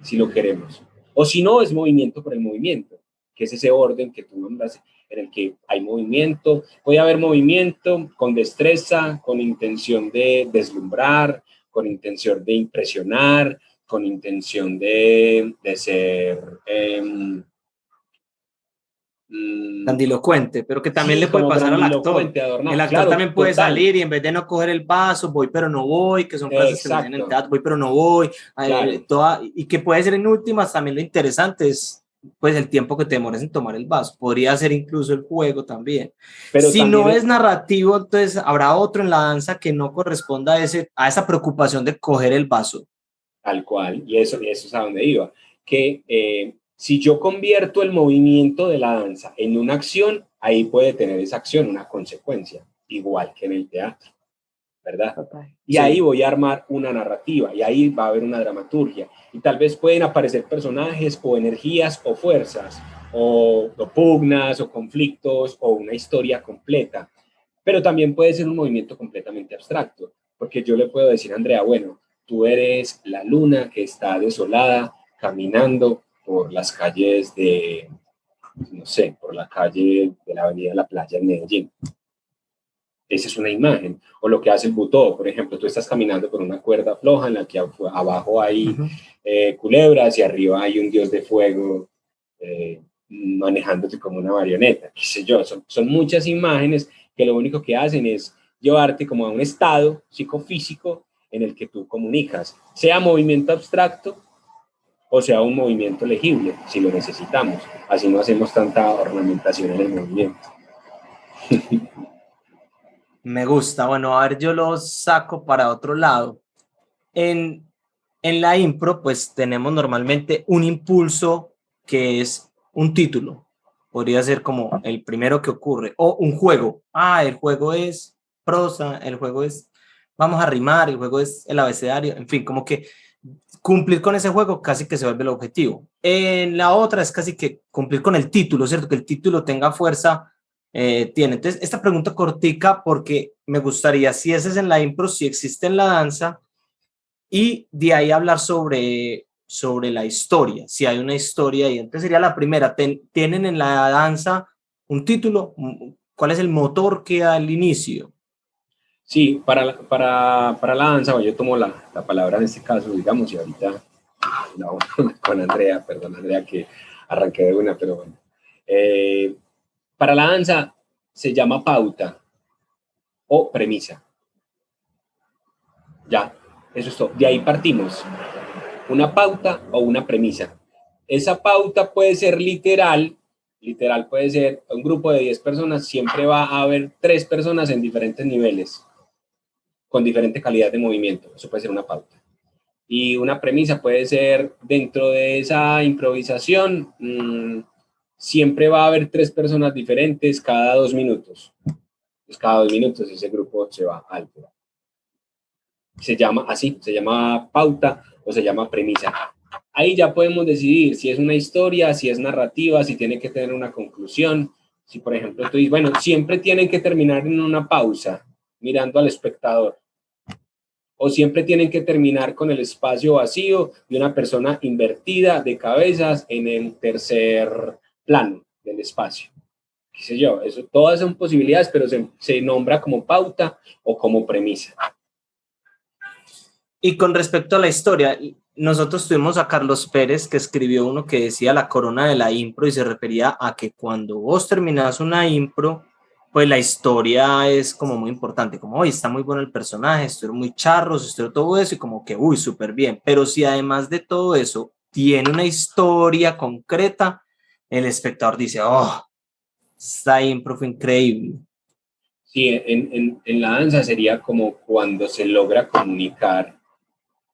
[SPEAKER 3] si lo queremos. O si no, es movimiento por el movimiento, que es ese orden que tú nombras en el que hay movimiento. Puede haber movimiento con destreza, con intención de deslumbrar, con intención de impresionar, con intención de ser
[SPEAKER 1] grandilocuente, pero que también le puede pasar al actor. El actor también puede salir y en vez de no coger el vaso, voy pero no voy, que son frases que se dicen en el teatro, voy pero no voy, y que puede ser en últimas también lo interesante es pues el tiempo que te demores en tomar el vaso, podría ser incluso el juego también. Pero si también no es narrativo, entonces habrá otro en la danza que no corresponda a esa preocupación de coger el vaso.
[SPEAKER 3] Tal cual, y eso es a donde iba, que si yo convierto el movimiento de la danza en una acción, ahí puede tener esa acción una consecuencia, igual que en el teatro, ¿verdad? Okay. Y ahí voy a armar una narrativa, y ahí va a haber una dramaturgia, y tal vez pueden aparecer personajes o energías o fuerzas, o pugnas o conflictos o una historia completa, pero también puede ser un movimiento completamente abstracto, porque yo le puedo decir a Andrea, bueno, tú eres la luna que está desolada caminando por las calles no sé, por la calle de la avenida La Playa en Medellín. Esa es una imagen. O lo que hace el butó, por ejemplo, tú estás caminando por una cuerda floja en la que abajo hay culebras y arriba hay un dios de fuego manejándote como una marioneta, qué sé yo. Son muchas imágenes que lo único que hacen es llevarte como a un estado psicofísico en el que tú comunicas, sea movimiento abstracto o sea un movimiento legible, si lo necesitamos. Así no hacemos tanta ornamentación en el movimiento.
[SPEAKER 1] Me gusta. Bueno, a ver, yo lo saco para otro lado. En la impro, pues tenemos normalmente un impulso que es un título. Podría ser como el primero que ocurre. O un juego. Ah, el juego es prosa, el juego es vamos a rimar, el juego es el abecedario. En fin, como que cumplir con ese juego casi que se vuelve el objetivo. En la otra es casi que cumplir con el título, ¿cierto? Que el título tenga fuerza. Tiene. Entonces, esta pregunta cortica porque me gustaría, si ese es en la impro, si existe en la danza, y de ahí hablar sobre la historia, si hay una historia ahí. Entonces sería la primera, ¿tienen en la danza un título? ¿Cuál es el motor que da el inicio?
[SPEAKER 3] Sí, para la danza, bueno, yo tomo la palabra en este caso, digamos, y ahorita no, con Andrea, perdón Andrea que arranqué de una, pero bueno. Para la danza se llama pauta o premisa. Ya, eso es todo. De ahí partimos. Una pauta o una premisa. Esa pauta puede ser literal puede ser un grupo de 10 personas, siempre va a haber 3 personas en diferentes niveles, con diferente calidad de movimiento. Eso puede ser una pauta. Y una premisa puede ser, dentro de esa improvisación, siempre va a haber 3 personas diferentes cada 2 minutos. Pues cada 2 minutos ese grupo se va a alterar. Se llama así, se llama pauta o se llama premisa. Ahí ya podemos decidir si es una historia, si es narrativa, si tiene que tener una conclusión. Si, por ejemplo, tú dices, bueno, siempre tienen que terminar en una pausa, mirando al espectador. O siempre tienen que terminar con el espacio vacío de una persona invertida de cabezas en el tercer plano del espacio. Qué sé yo, eso, todas son posibilidades, pero se nombra como pauta o como premisa.
[SPEAKER 1] Y con respecto a la historia, nosotros tuvimos a Carlos Pérez que escribió uno que decía la corona de la impro y se refería a que cuando vos terminás una impro, pues la historia es como muy importante, como hoy está muy bueno el personaje, estoy muy charros, estoy todo eso y como que uy, súper bien, pero si además de todo eso tiene una historia concreta, el espectador dice, oh, esta impro fue increíble.
[SPEAKER 3] Sí, en la danza sería como cuando se logra comunicar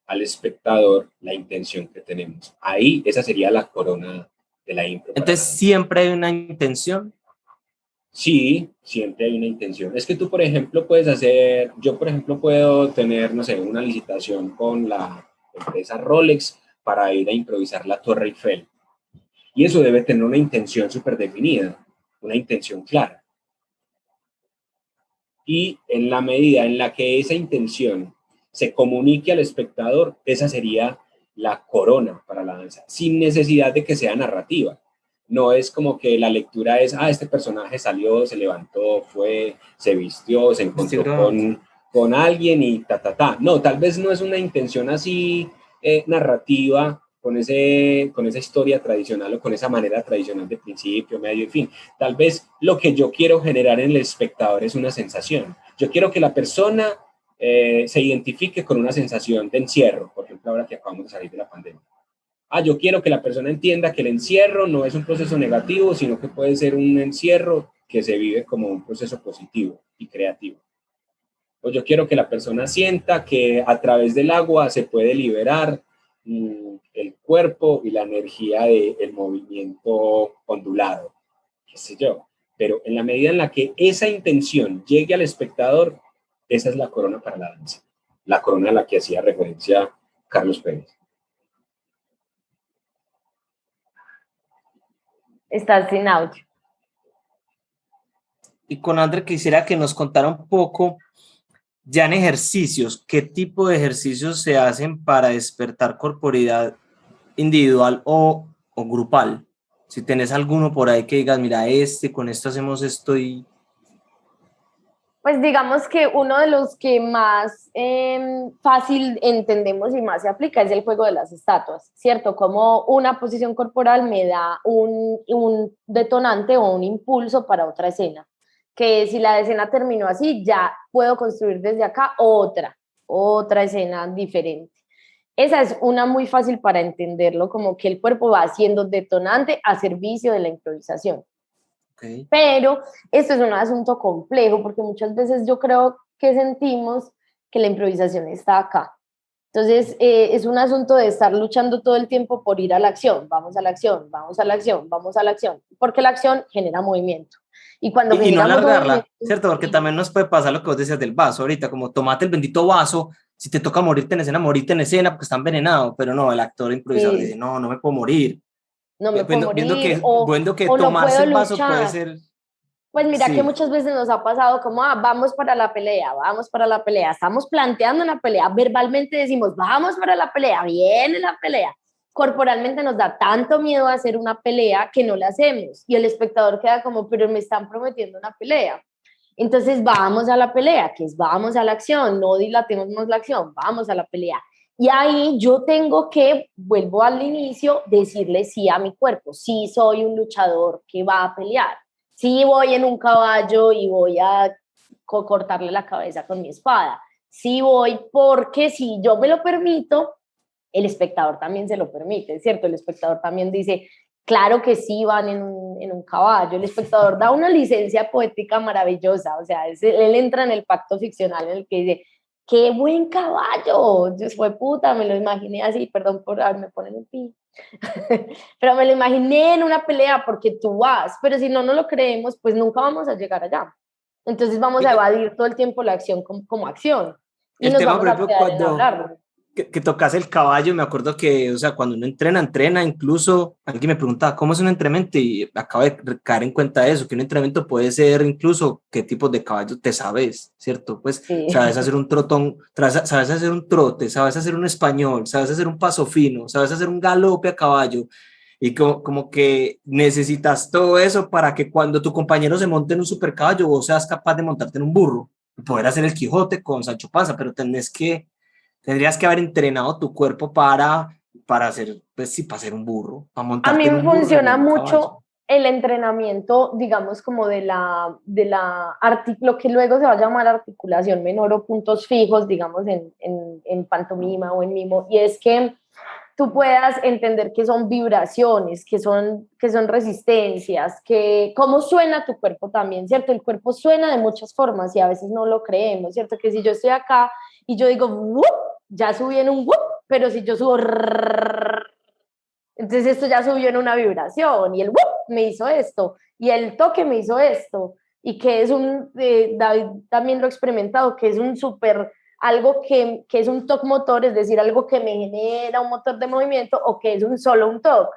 [SPEAKER 3] al espectador la intención que tenemos. Ahí esa sería la corona de la impro.
[SPEAKER 1] Entonces siempre hay una intención.
[SPEAKER 3] Sí, siempre hay una intención. Es que tú, por ejemplo, puedes hacer, yo, por ejemplo, puedo tener, no sé, una licitación con la empresa Rolex para ir a improvisar la Torre Eiffel. Y eso debe tener una intención súper definida, una intención clara. Y en la medida en la que esa intención se comunique al espectador, esa sería la corona para la danza, sin necesidad de que sea narrativa. No es como que la lectura es, este personaje salió, se levantó, fue, se vistió, se encontró con alguien y ta, ta, ta. No, tal vez no es una intención así narrativa, con esa historia tradicional o con esa manera tradicional de principio, medio y fin. Tal vez lo que yo quiero generar en el espectador es una sensación. Yo quiero que la persona se identifique con una sensación de encierro, por ejemplo, ahora que acabamos de salir de la pandemia. Yo quiero que la persona entienda que el encierro no es un proceso negativo, sino que puede ser un encierro que se vive como un proceso positivo y creativo. O yo quiero que la persona sienta que a través del agua se puede liberar el cuerpo y la energía del movimiento ondulado, qué sé yo. Pero en la medida en la que esa intención llegue al espectador, esa es la corona para la danza. La corona a la que hacía referencia Carlos Pérez.
[SPEAKER 2] Estás sin audio.
[SPEAKER 1] Y con André quisiera que nos contara un poco, ya en ejercicios, ¿qué tipo de ejercicios se hacen para despertar corporeidad individual o grupal? Si tenés alguno por ahí que digas, mira, con esto hacemos esto y...
[SPEAKER 2] Pues digamos que uno de los que más fácil entendemos y más se aplica es el juego de las estatuas, ¿cierto? Como una posición corporal me da un detonante o un impulso para otra escena, que si la escena terminó así, ya puedo construir desde acá otra escena diferente. Esa es una muy fácil para entenderlo, como que el cuerpo va siendo detonante a servicio de la improvisación.
[SPEAKER 1] Okay.
[SPEAKER 2] Pero esto es un asunto complejo porque muchas veces yo creo que sentimos que la improvisación está acá. Entonces es un asunto de estar luchando todo el tiempo por ir a la acción, vamos a la acción, vamos a la acción, vamos a la acción, porque la acción genera movimiento. Y cuando
[SPEAKER 1] Y no
[SPEAKER 2] generamos
[SPEAKER 1] alargarla,
[SPEAKER 2] movimiento,
[SPEAKER 1] ¿cierto? Porque también nos puede pasar lo que vos decías del vaso ahorita, como tomate el bendito vaso, si te toca morirte en escena porque está envenenado, pero no, el actor improvisador dice, no, no me puedo morir.
[SPEAKER 2] no me puedo morir
[SPEAKER 1] Viendo que
[SPEAKER 2] o no
[SPEAKER 1] tomarse
[SPEAKER 2] puedo
[SPEAKER 1] el vaso puede
[SPEAKER 2] luchar.
[SPEAKER 1] ser...
[SPEAKER 2] Pues mira que
[SPEAKER 1] Sí.
[SPEAKER 2] muchas veces nos ha pasado como, vamos para la pelea, estamos planteando una pelea, verbalmente decimos, vamos para la pelea, viene la pelea. Corporalmente nos da tanto miedo a hacer una pelea que no la hacemos y el espectador queda como, pero me están prometiendo una pelea. Entonces vamos a la pelea, que es vamos a la acción, no dilatemos más la acción, vamos a la pelea. Y ahí yo tengo que, vuelvo al inicio, decirle sí a mi cuerpo, sí soy un luchador que va a pelear. Sí voy en un caballo y voy a cortarle la cabeza con mi espada. Sí voy porque si yo me lo permito, el espectador también se lo permite, ¿cierto? El espectador también dice, claro que sí van en un caballo. El espectador da una licencia poética maravillosa, o sea, él entra en el pacto ficcional en el que dice, ¡qué buen caballo! Yo fue puta, me lo imaginé así, perdón por me ponen un pi. Pero me lo imaginé en una pelea porque tú vas, pero si no lo creemos, pues nunca vamos a llegar allá. Entonces vamos a evadir todo el tiempo la acción como acción y
[SPEAKER 1] El
[SPEAKER 2] nos
[SPEAKER 1] tema,
[SPEAKER 2] vamos
[SPEAKER 1] por
[SPEAKER 2] a
[SPEAKER 1] ejemplo,
[SPEAKER 2] quedar en hablarlo.
[SPEAKER 1] que tocas el caballo, me acuerdo que, o sea, cuando uno entrena, incluso alguien me preguntaba, ¿cómo es un entrenamiento? Y acabo de caer en cuenta de eso, que un entrenamiento puede ser incluso qué tipo de caballo te sabes, ¿cierto? Pues
[SPEAKER 2] Sí.
[SPEAKER 1] sabes hacer un trotón, sabes hacer un trote, sabes hacer un español, sabes hacer un paso fino, sabes hacer un galope a caballo. Y como que necesitas todo eso para que cuando tu compañero se monte en un super caballo, vos seas capaz de montarte en un burro y poder hacer el Quijote con Sancho Panza, pero tendrías que haber entrenado tu cuerpo para hacer, pues sí, para ser un burro, para
[SPEAKER 2] A
[SPEAKER 1] montarte
[SPEAKER 2] mí
[SPEAKER 1] en
[SPEAKER 2] me
[SPEAKER 1] un burro y en
[SPEAKER 2] funciona
[SPEAKER 1] un caballo.
[SPEAKER 2] mucho el entrenamiento, digamos, como lo que luego se va a llamar articulación menor o puntos fijos, digamos, en pantomima o en mimo, y es que tú puedas entender que son vibraciones, que son resistencias, que cómo suena tu cuerpo también, ¿cierto? El cuerpo suena de muchas formas y a veces no lo creemos, ¿cierto? Que si yo estoy acá y yo digo, ¡wup! Ya subí en un ¡wup! Pero si yo subo, entonces esto ya subió en una vibración y el ¡wup! Me hizo esto y el toque me hizo esto y que es David también lo ha experimentado, que es un súper algo que es un toque motor, es decir, algo que me genera un motor de movimiento o que es solo un toque.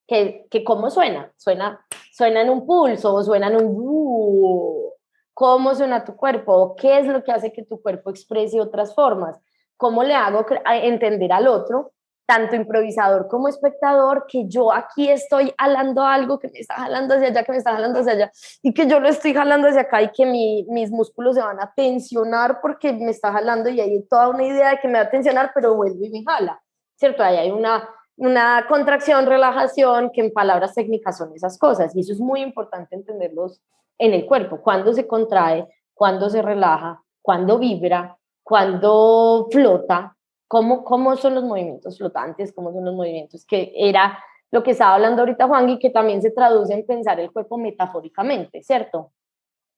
[SPEAKER 2] Que ¿cómo suena? Suena en un pulso o suena en un... ¿Cómo suena tu cuerpo? ¿Qué es lo que hace que tu cuerpo exprese otras formas? ¿Cómo le hago entender al otro, tanto improvisador como espectador, que yo aquí estoy jalando algo que me está jalando hacia allá, que me está jalando hacia allá, y que yo lo estoy jalando hacia acá y que mis músculos se van a tensionar porque me está jalando y hay toda una idea de que me va a tensionar, pero vuelve y me jala, ¿cierto? Ahí hay una contracción, relajación, que en palabras técnicas son esas cosas, y eso es muy importante entenderlos en el cuerpo, cuándo se contrae, cuándo se relaja, cuándo vibra, cuándo flota, cómo son los movimientos flotantes, cómo son los movimientos, que era lo que estaba hablando ahorita Juan, y que también se traduce en pensar el cuerpo metafóricamente, ¿cierto?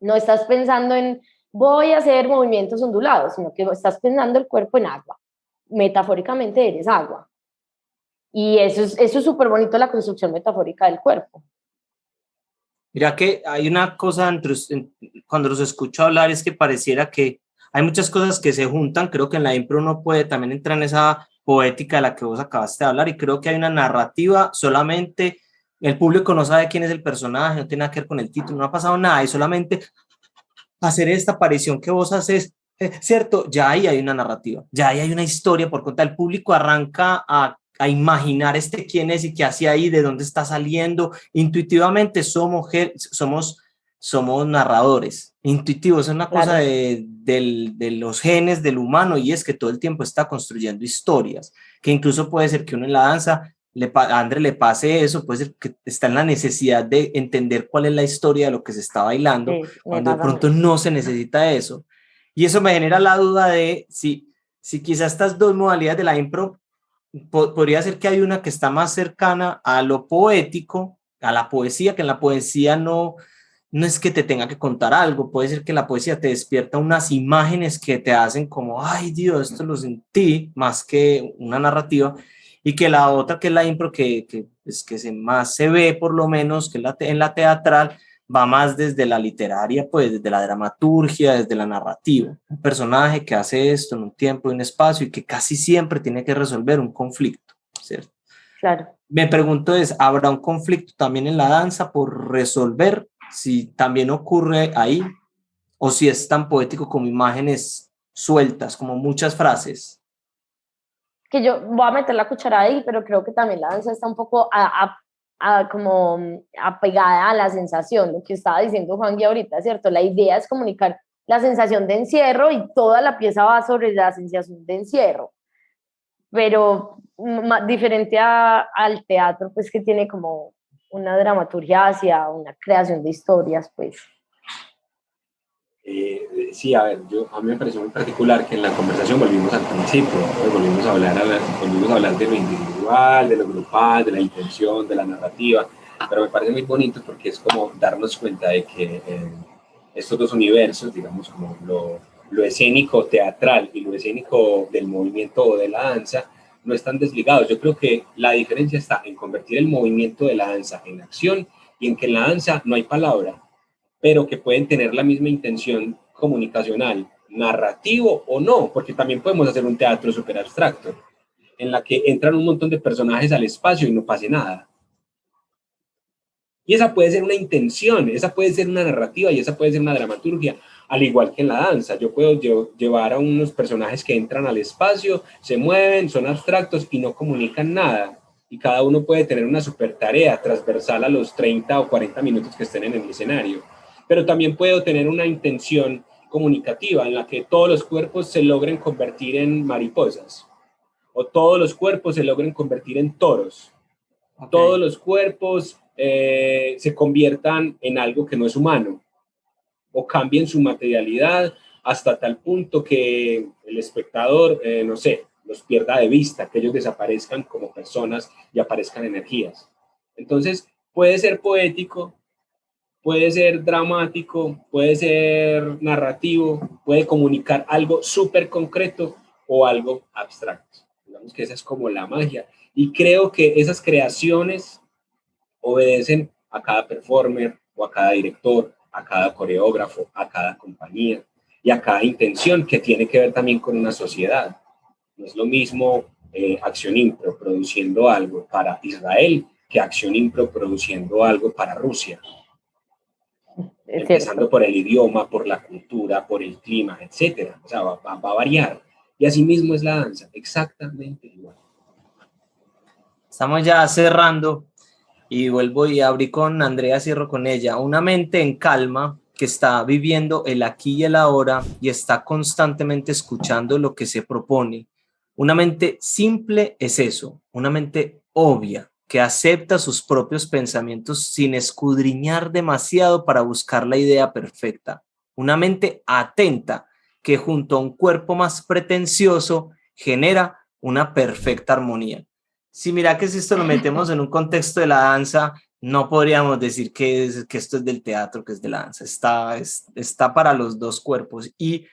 [SPEAKER 2] No estás pensando en voy a hacer movimientos ondulados, sino que estás pensando el cuerpo en agua, metafóricamente eres agua. Y eso es súper bonito, la construcción metafórica del cuerpo.
[SPEAKER 1] Mira que hay una cosa cuando los escucho hablar, es que pareciera que hay muchas cosas que se juntan. Creo que en la impro uno puede también entrar en esa poética de la que vos acabaste de hablar, y creo que hay una narrativa solamente, el público no sabe quién es el personaje, no tiene nada que ver con el título, no ha pasado nada, y solamente hacer esta aparición que vos haces, ¿cierto? Ya ahí hay una narrativa, ya ahí hay una historia por contar. El público arranca a imaginar quién es y qué hace ahí, de dónde está saliendo. Intuitivamente somos somos narradores, intuitivos, es una cosa
[SPEAKER 2] Claro.
[SPEAKER 1] de los genes del humano, y es que todo el tiempo está construyendo historias, que incluso puede ser que uno en la danza, a André le pase eso, puede ser que está en la necesidad de entender cuál es la historia de lo que se está bailando,
[SPEAKER 2] Sí, me
[SPEAKER 1] cuando de
[SPEAKER 2] pasa
[SPEAKER 1] pronto
[SPEAKER 2] mucho.
[SPEAKER 1] no se necesita eso. Y eso me genera la duda de si quizás estas dos modalidades de la impro podría ser que hay una que está más cercana a lo poético, a la poesía, que en la poesía no es que te tenga que contar algo, puede ser que la poesía te despierta unas imágenes que te hacen como, ay Dios, esto lo sentí, más que una narrativa, y que la otra, que es la impro, más se ve por lo menos, que en la teatral, va más desde la literaria, pues desde la dramaturgia, desde la narrativa. Un personaje que hace esto en un tiempo y un espacio y que casi siempre tiene que resolver un conflicto, ¿cierto?
[SPEAKER 2] Claro.
[SPEAKER 1] Me pregunto ¿habrá un conflicto también en la danza por resolver? Si también ocurre ahí, o si es tan poético como imágenes sueltas, como muchas frases.
[SPEAKER 2] Que yo voy a meter la cuchara ahí, pero creo que también la danza está un poco como apegada a la sensación, lo que estaba diciendo Juan Guía ahorita, ¿cierto? La idea es comunicar la sensación de encierro y toda la pieza va sobre la sensación de encierro, pero diferente al teatro, pues que tiene como una dramaturgia hacia una creación de historias, pues.
[SPEAKER 3] Sí, a ver, a mí me pareció muy particular que en la conversación volvimos al principio, ¿no? Volvimos a hablar de lo individual, de lo grupal, de la intención, de la narrativa, pero me parece muy bonito porque es como darnos cuenta de que estos dos universos, digamos como lo escénico teatral y lo escénico del movimiento o de la danza, no están desligados. Yo creo que la diferencia está en convertir el movimiento de la danza en acción y en que en la danza no hay palabra, pero que pueden tener la misma intención comunicacional, narrativo o no, porque también podemos hacer un teatro súper abstracto, en la que entran un montón de personajes al espacio y no pase nada. Y esa puede ser una intención, esa puede ser una narrativa y esa puede ser una dramaturgia, al igual que en la danza. Yo puedo llevar a unos personajes que entran al espacio, se mueven, son abstractos y no comunican nada. Y cada uno puede tener una super tarea transversal a los 30 o 40 minutos que estén en el escenario. Pero también puedo tener una intención comunicativa en la que todos los cuerpos se logren convertir en mariposas o todos los cuerpos se logren convertir en toros. Okay. Todos los cuerpos se conviertan en algo que no es humano o cambien su materialidad hasta tal punto que el espectador, no sé, los pierda de vista, que ellos desaparezcan como personas y aparezcan energías. Entonces, puede ser poético, puede ser dramático, puede ser narrativo, puede comunicar algo súper concreto o algo abstracto. Digamos que esa es como la magia. Y creo que esas creaciones obedecen a cada performer o a cada director, a cada coreógrafo, a cada compañía y a cada intención que tiene que ver también con una sociedad. No es lo mismo Acción Impro produciendo algo para Israel que Acción Impro produciendo algo para Rusia.
[SPEAKER 2] Es
[SPEAKER 3] empezando
[SPEAKER 2] cierto.
[SPEAKER 3] por el idioma, por la cultura, por el clima, etcétera. O sea, va a variar. Y así mismo es la danza, exactamente igual.
[SPEAKER 1] Estamos ya cerrando y vuelvo y abrí con Andrea, cierro con ella. Una mente en calma que está viviendo el aquí y el ahora y está constantemente escuchando lo que se propone. Una mente simple es eso, una mente obvia que acepta sus propios pensamientos sin escudriñar demasiado para buscar la idea perfecta. Una mente atenta que junto a un cuerpo más pretencioso genera una perfecta armonía. Si mira que si esto lo metemos en un contexto de la danza, no podríamos decir que esto es del teatro, que es de la danza. Está para los dos cuerpos. Y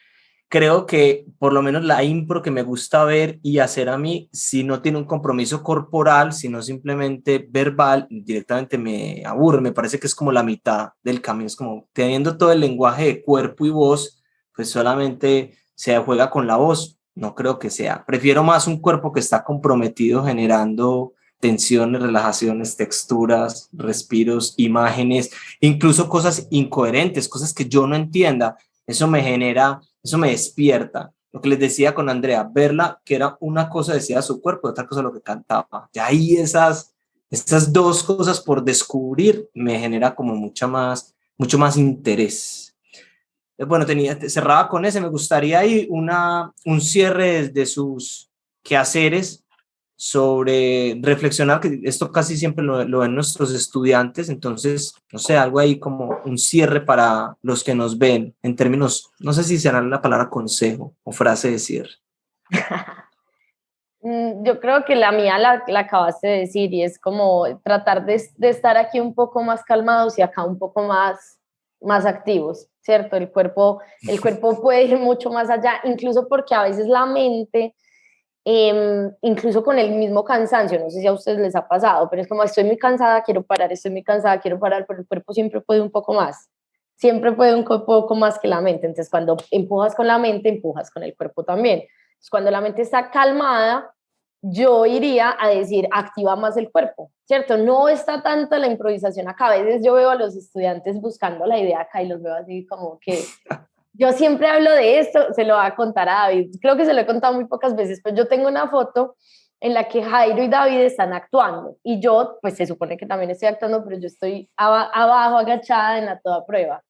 [SPEAKER 1] creo que por lo menos la impro que me gusta ver y hacer a mí, si no tiene un compromiso corporal, sino simplemente verbal, directamente me aburre. Me parece que es como la mitad del camino. Es como teniendo todo el lenguaje de cuerpo y voz, pues solamente se juega con la voz. No creo que sea. Prefiero más un cuerpo que está comprometido generando tensiones, relajaciones, texturas, respiros, imágenes, incluso cosas incoherentes, cosas que yo no entienda. Eso me genera, eso me despierta. Lo que les decía con Andrea, verla, que era una cosa decía su cuerpo, otra cosa lo que cantaba. Ya ahí esas dos cosas por descubrir me genera como mucha más mucho más interés. Bueno, cerraba con ese, me gustaría ahí un cierre de sus quehaceres sobre reflexionar, que esto casi siempre lo ven nuestros estudiantes, entonces, no sé, algo ahí como un cierre para los que nos ven, en términos, no sé si será la palabra consejo o frase de cierre.
[SPEAKER 2] Yo creo que la mía la acabaste de decir y es como tratar de estar aquí un poco más calmados y acá un poco más activos, ¿cierto? El cuerpo puede ir mucho más allá, incluso porque a veces la mente, incluso con el mismo cansancio, no sé si a ustedes les ha pasado, pero es como estoy muy cansada, quiero parar, estoy muy cansada, quiero parar, pero el cuerpo siempre puede un poco más, siempre puede un poco más que la mente. Entonces cuando empujas con la mente, empujas con el cuerpo también. Entonces, cuando la mente está calmada, yo iría a decir, activa más el cuerpo, ¿cierto? No está tanto la improvisación acá. A veces yo veo a los estudiantes buscando la idea acá y los veo así como que yo siempre hablo de esto, se lo voy a contar a David, creo que se lo he contado muy pocas veces, pero yo tengo una foto en la que Jairo y David están actuando y yo, pues se supone que también estoy actuando, pero yo estoy abajo agachada en la toda prueba.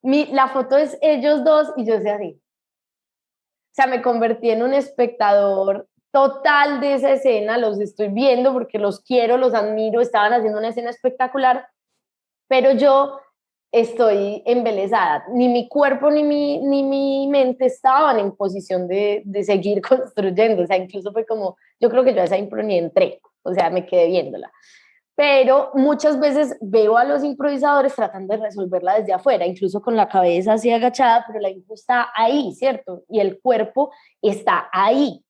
[SPEAKER 2] La foto es ellos dos y yo soy así. O sea, me convertí en un espectador total de esa escena, los estoy viendo porque los quiero, los admiro, estaban haciendo una escena espectacular, pero yo estoy embelesada. Ni mi cuerpo ni mi mente estaban en posición de seguir construyendo. O sea, incluso fue como, yo creo que yo a esa impro ni entré, o sea, me quedé viéndola. Pero muchas veces veo a los improvisadores tratando de resolverla desde afuera, incluso con la cabeza así agachada, pero la impro está ahí, ¿cierto? Y el cuerpo está ahí.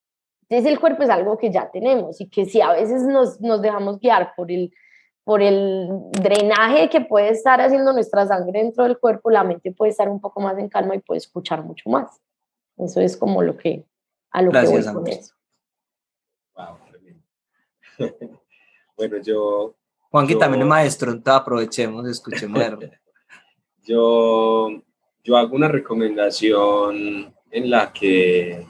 [SPEAKER 2] Entonces el cuerpo es algo que ya tenemos y que si a veces nos dejamos guiar por el drenaje que puede estar haciendo nuestra sangre dentro del cuerpo, la mente puede estar un poco más en calma y puede escuchar mucho más. Eso es como a lo que
[SPEAKER 1] Gracias,
[SPEAKER 2] voy con
[SPEAKER 1] Andrés.
[SPEAKER 2] eso.
[SPEAKER 3] Wow, tremendo. Bueno,
[SPEAKER 1] Juanqui también es maestro, entonces aprovechemos, escuchemos.
[SPEAKER 3] yo hago una recomendación en la que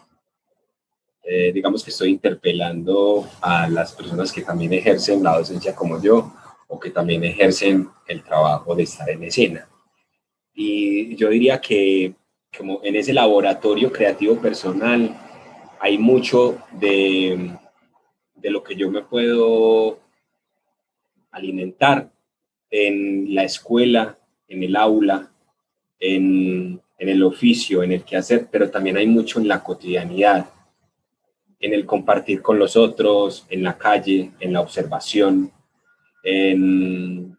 [SPEAKER 3] digamos que estoy interpelando a las personas que también ejercen la docencia como yo o que también ejercen el trabajo de estar en escena. Y yo diría que como en ese laboratorio creativo personal hay mucho de lo que yo me puedo alimentar en la escuela, en el aula, en el oficio, en el quehacer, pero también hay mucho en la cotidianidad, en el compartir con los otros, en la calle, en la observación, en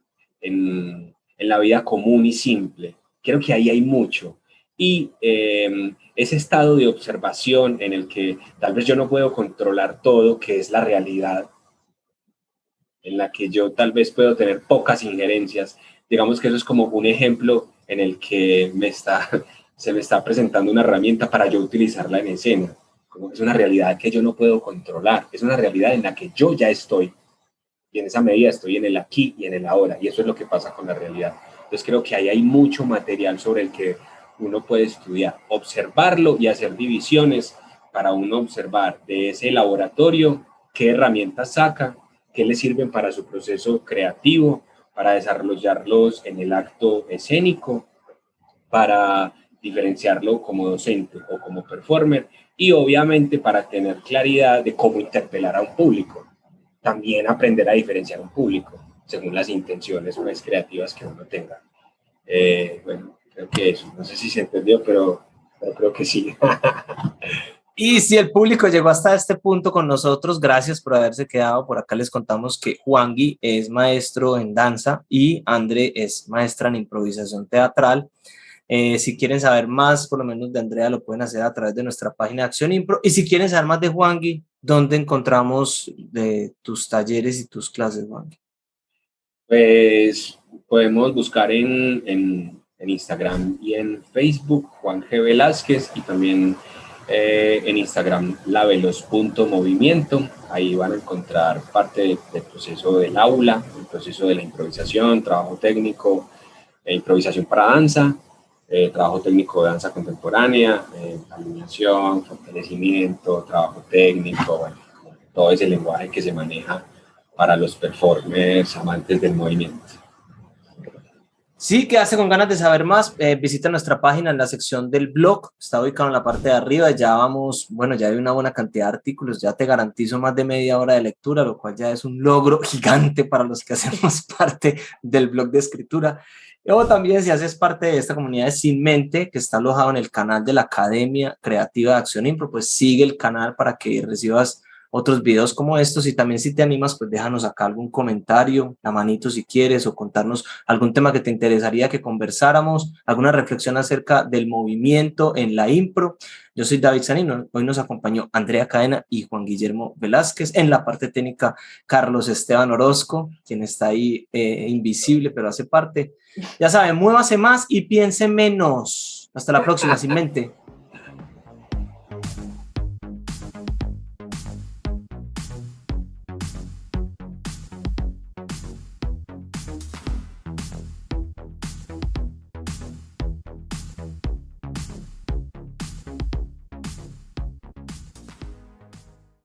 [SPEAKER 3] la vida común y simple. Creo que ahí hay mucho. Y ese estado de observación en el que tal vez yo no puedo controlar todo, que es la realidad, en la que yo tal vez puedo tener pocas injerencias. Digamos que eso es como un ejemplo en el que se me está presentando una herramienta para yo utilizarla en escena. Como es una realidad que yo no puedo controlar, es una realidad en la que yo ya estoy y en esa medida estoy en el aquí y en el ahora, y eso es lo que pasa con la realidad. Entonces creo que ahí hay mucho material sobre el que uno puede estudiar, observarlo y hacer divisiones para uno observar de ese laboratorio qué herramientas saca, qué le sirven para su proceso creativo, para desarrollarlos en el acto escénico, para diferenciarlo como docente o como performer y obviamente para tener claridad de cómo interpelar a un público. También aprender a diferenciar un público según las intenciones pues, creativas que uno tenga. Bueno, creo que eso. No sé si se entendió, pero creo que sí.
[SPEAKER 1] Y si el público llegó hasta este punto con nosotros, gracias por haberse quedado. Por acá les contamos que Juangui es maestro en danza y André es maestra en improvisación teatral. Si quieren saber más, por lo menos de Andrea, lo pueden hacer a través de nuestra página de Acción Impro. Y si quieren saber más de Juangui, ¿dónde encontramos de tus talleres y tus clases, Juangui?
[SPEAKER 3] Pues podemos buscar en Instagram y en Facebook Juan G. Velázquez y también en Instagram lavelos.movimiento. Ahí van a encontrar parte del proceso del aula, el proceso de la improvisación, trabajo técnico, improvisación para danza, trabajo técnico de danza contemporánea, alineación, fortalecimiento, trabajo técnico, bueno, todo ese lenguaje que se maneja para los performers amantes del movimiento.
[SPEAKER 1] Sí, quedaste con ganas de saber más, visita nuestra página en la sección del blog, está ubicado en la parte de arriba, ya vamos, bueno, ya hay una buena cantidad de artículos, ya te garantizo más de media hora de lectura, lo cual ya es un logro gigante para los que hacemos parte del blog de escritura. O también si haces parte de esta comunidad de Sin Mente, que está alojado en el canal de la Academia Creativa de Acción Impro, pues sigue el canal para que recibas otros videos como estos, y también si te animas, pues déjanos acá algún comentario, la manito si quieres, o contarnos algún tema que te interesaría que conversáramos, alguna reflexión acerca del movimiento en la impro. Yo soy David Sanino, hoy nos acompañó Andrea Cadena y Juan Guillermo Velázquez, en la parte técnica Carlos Esteban Orozco, quien está ahí invisible, pero hace parte. Ya saben, muévase más y piense menos. Hasta la próxima, Sin Mente.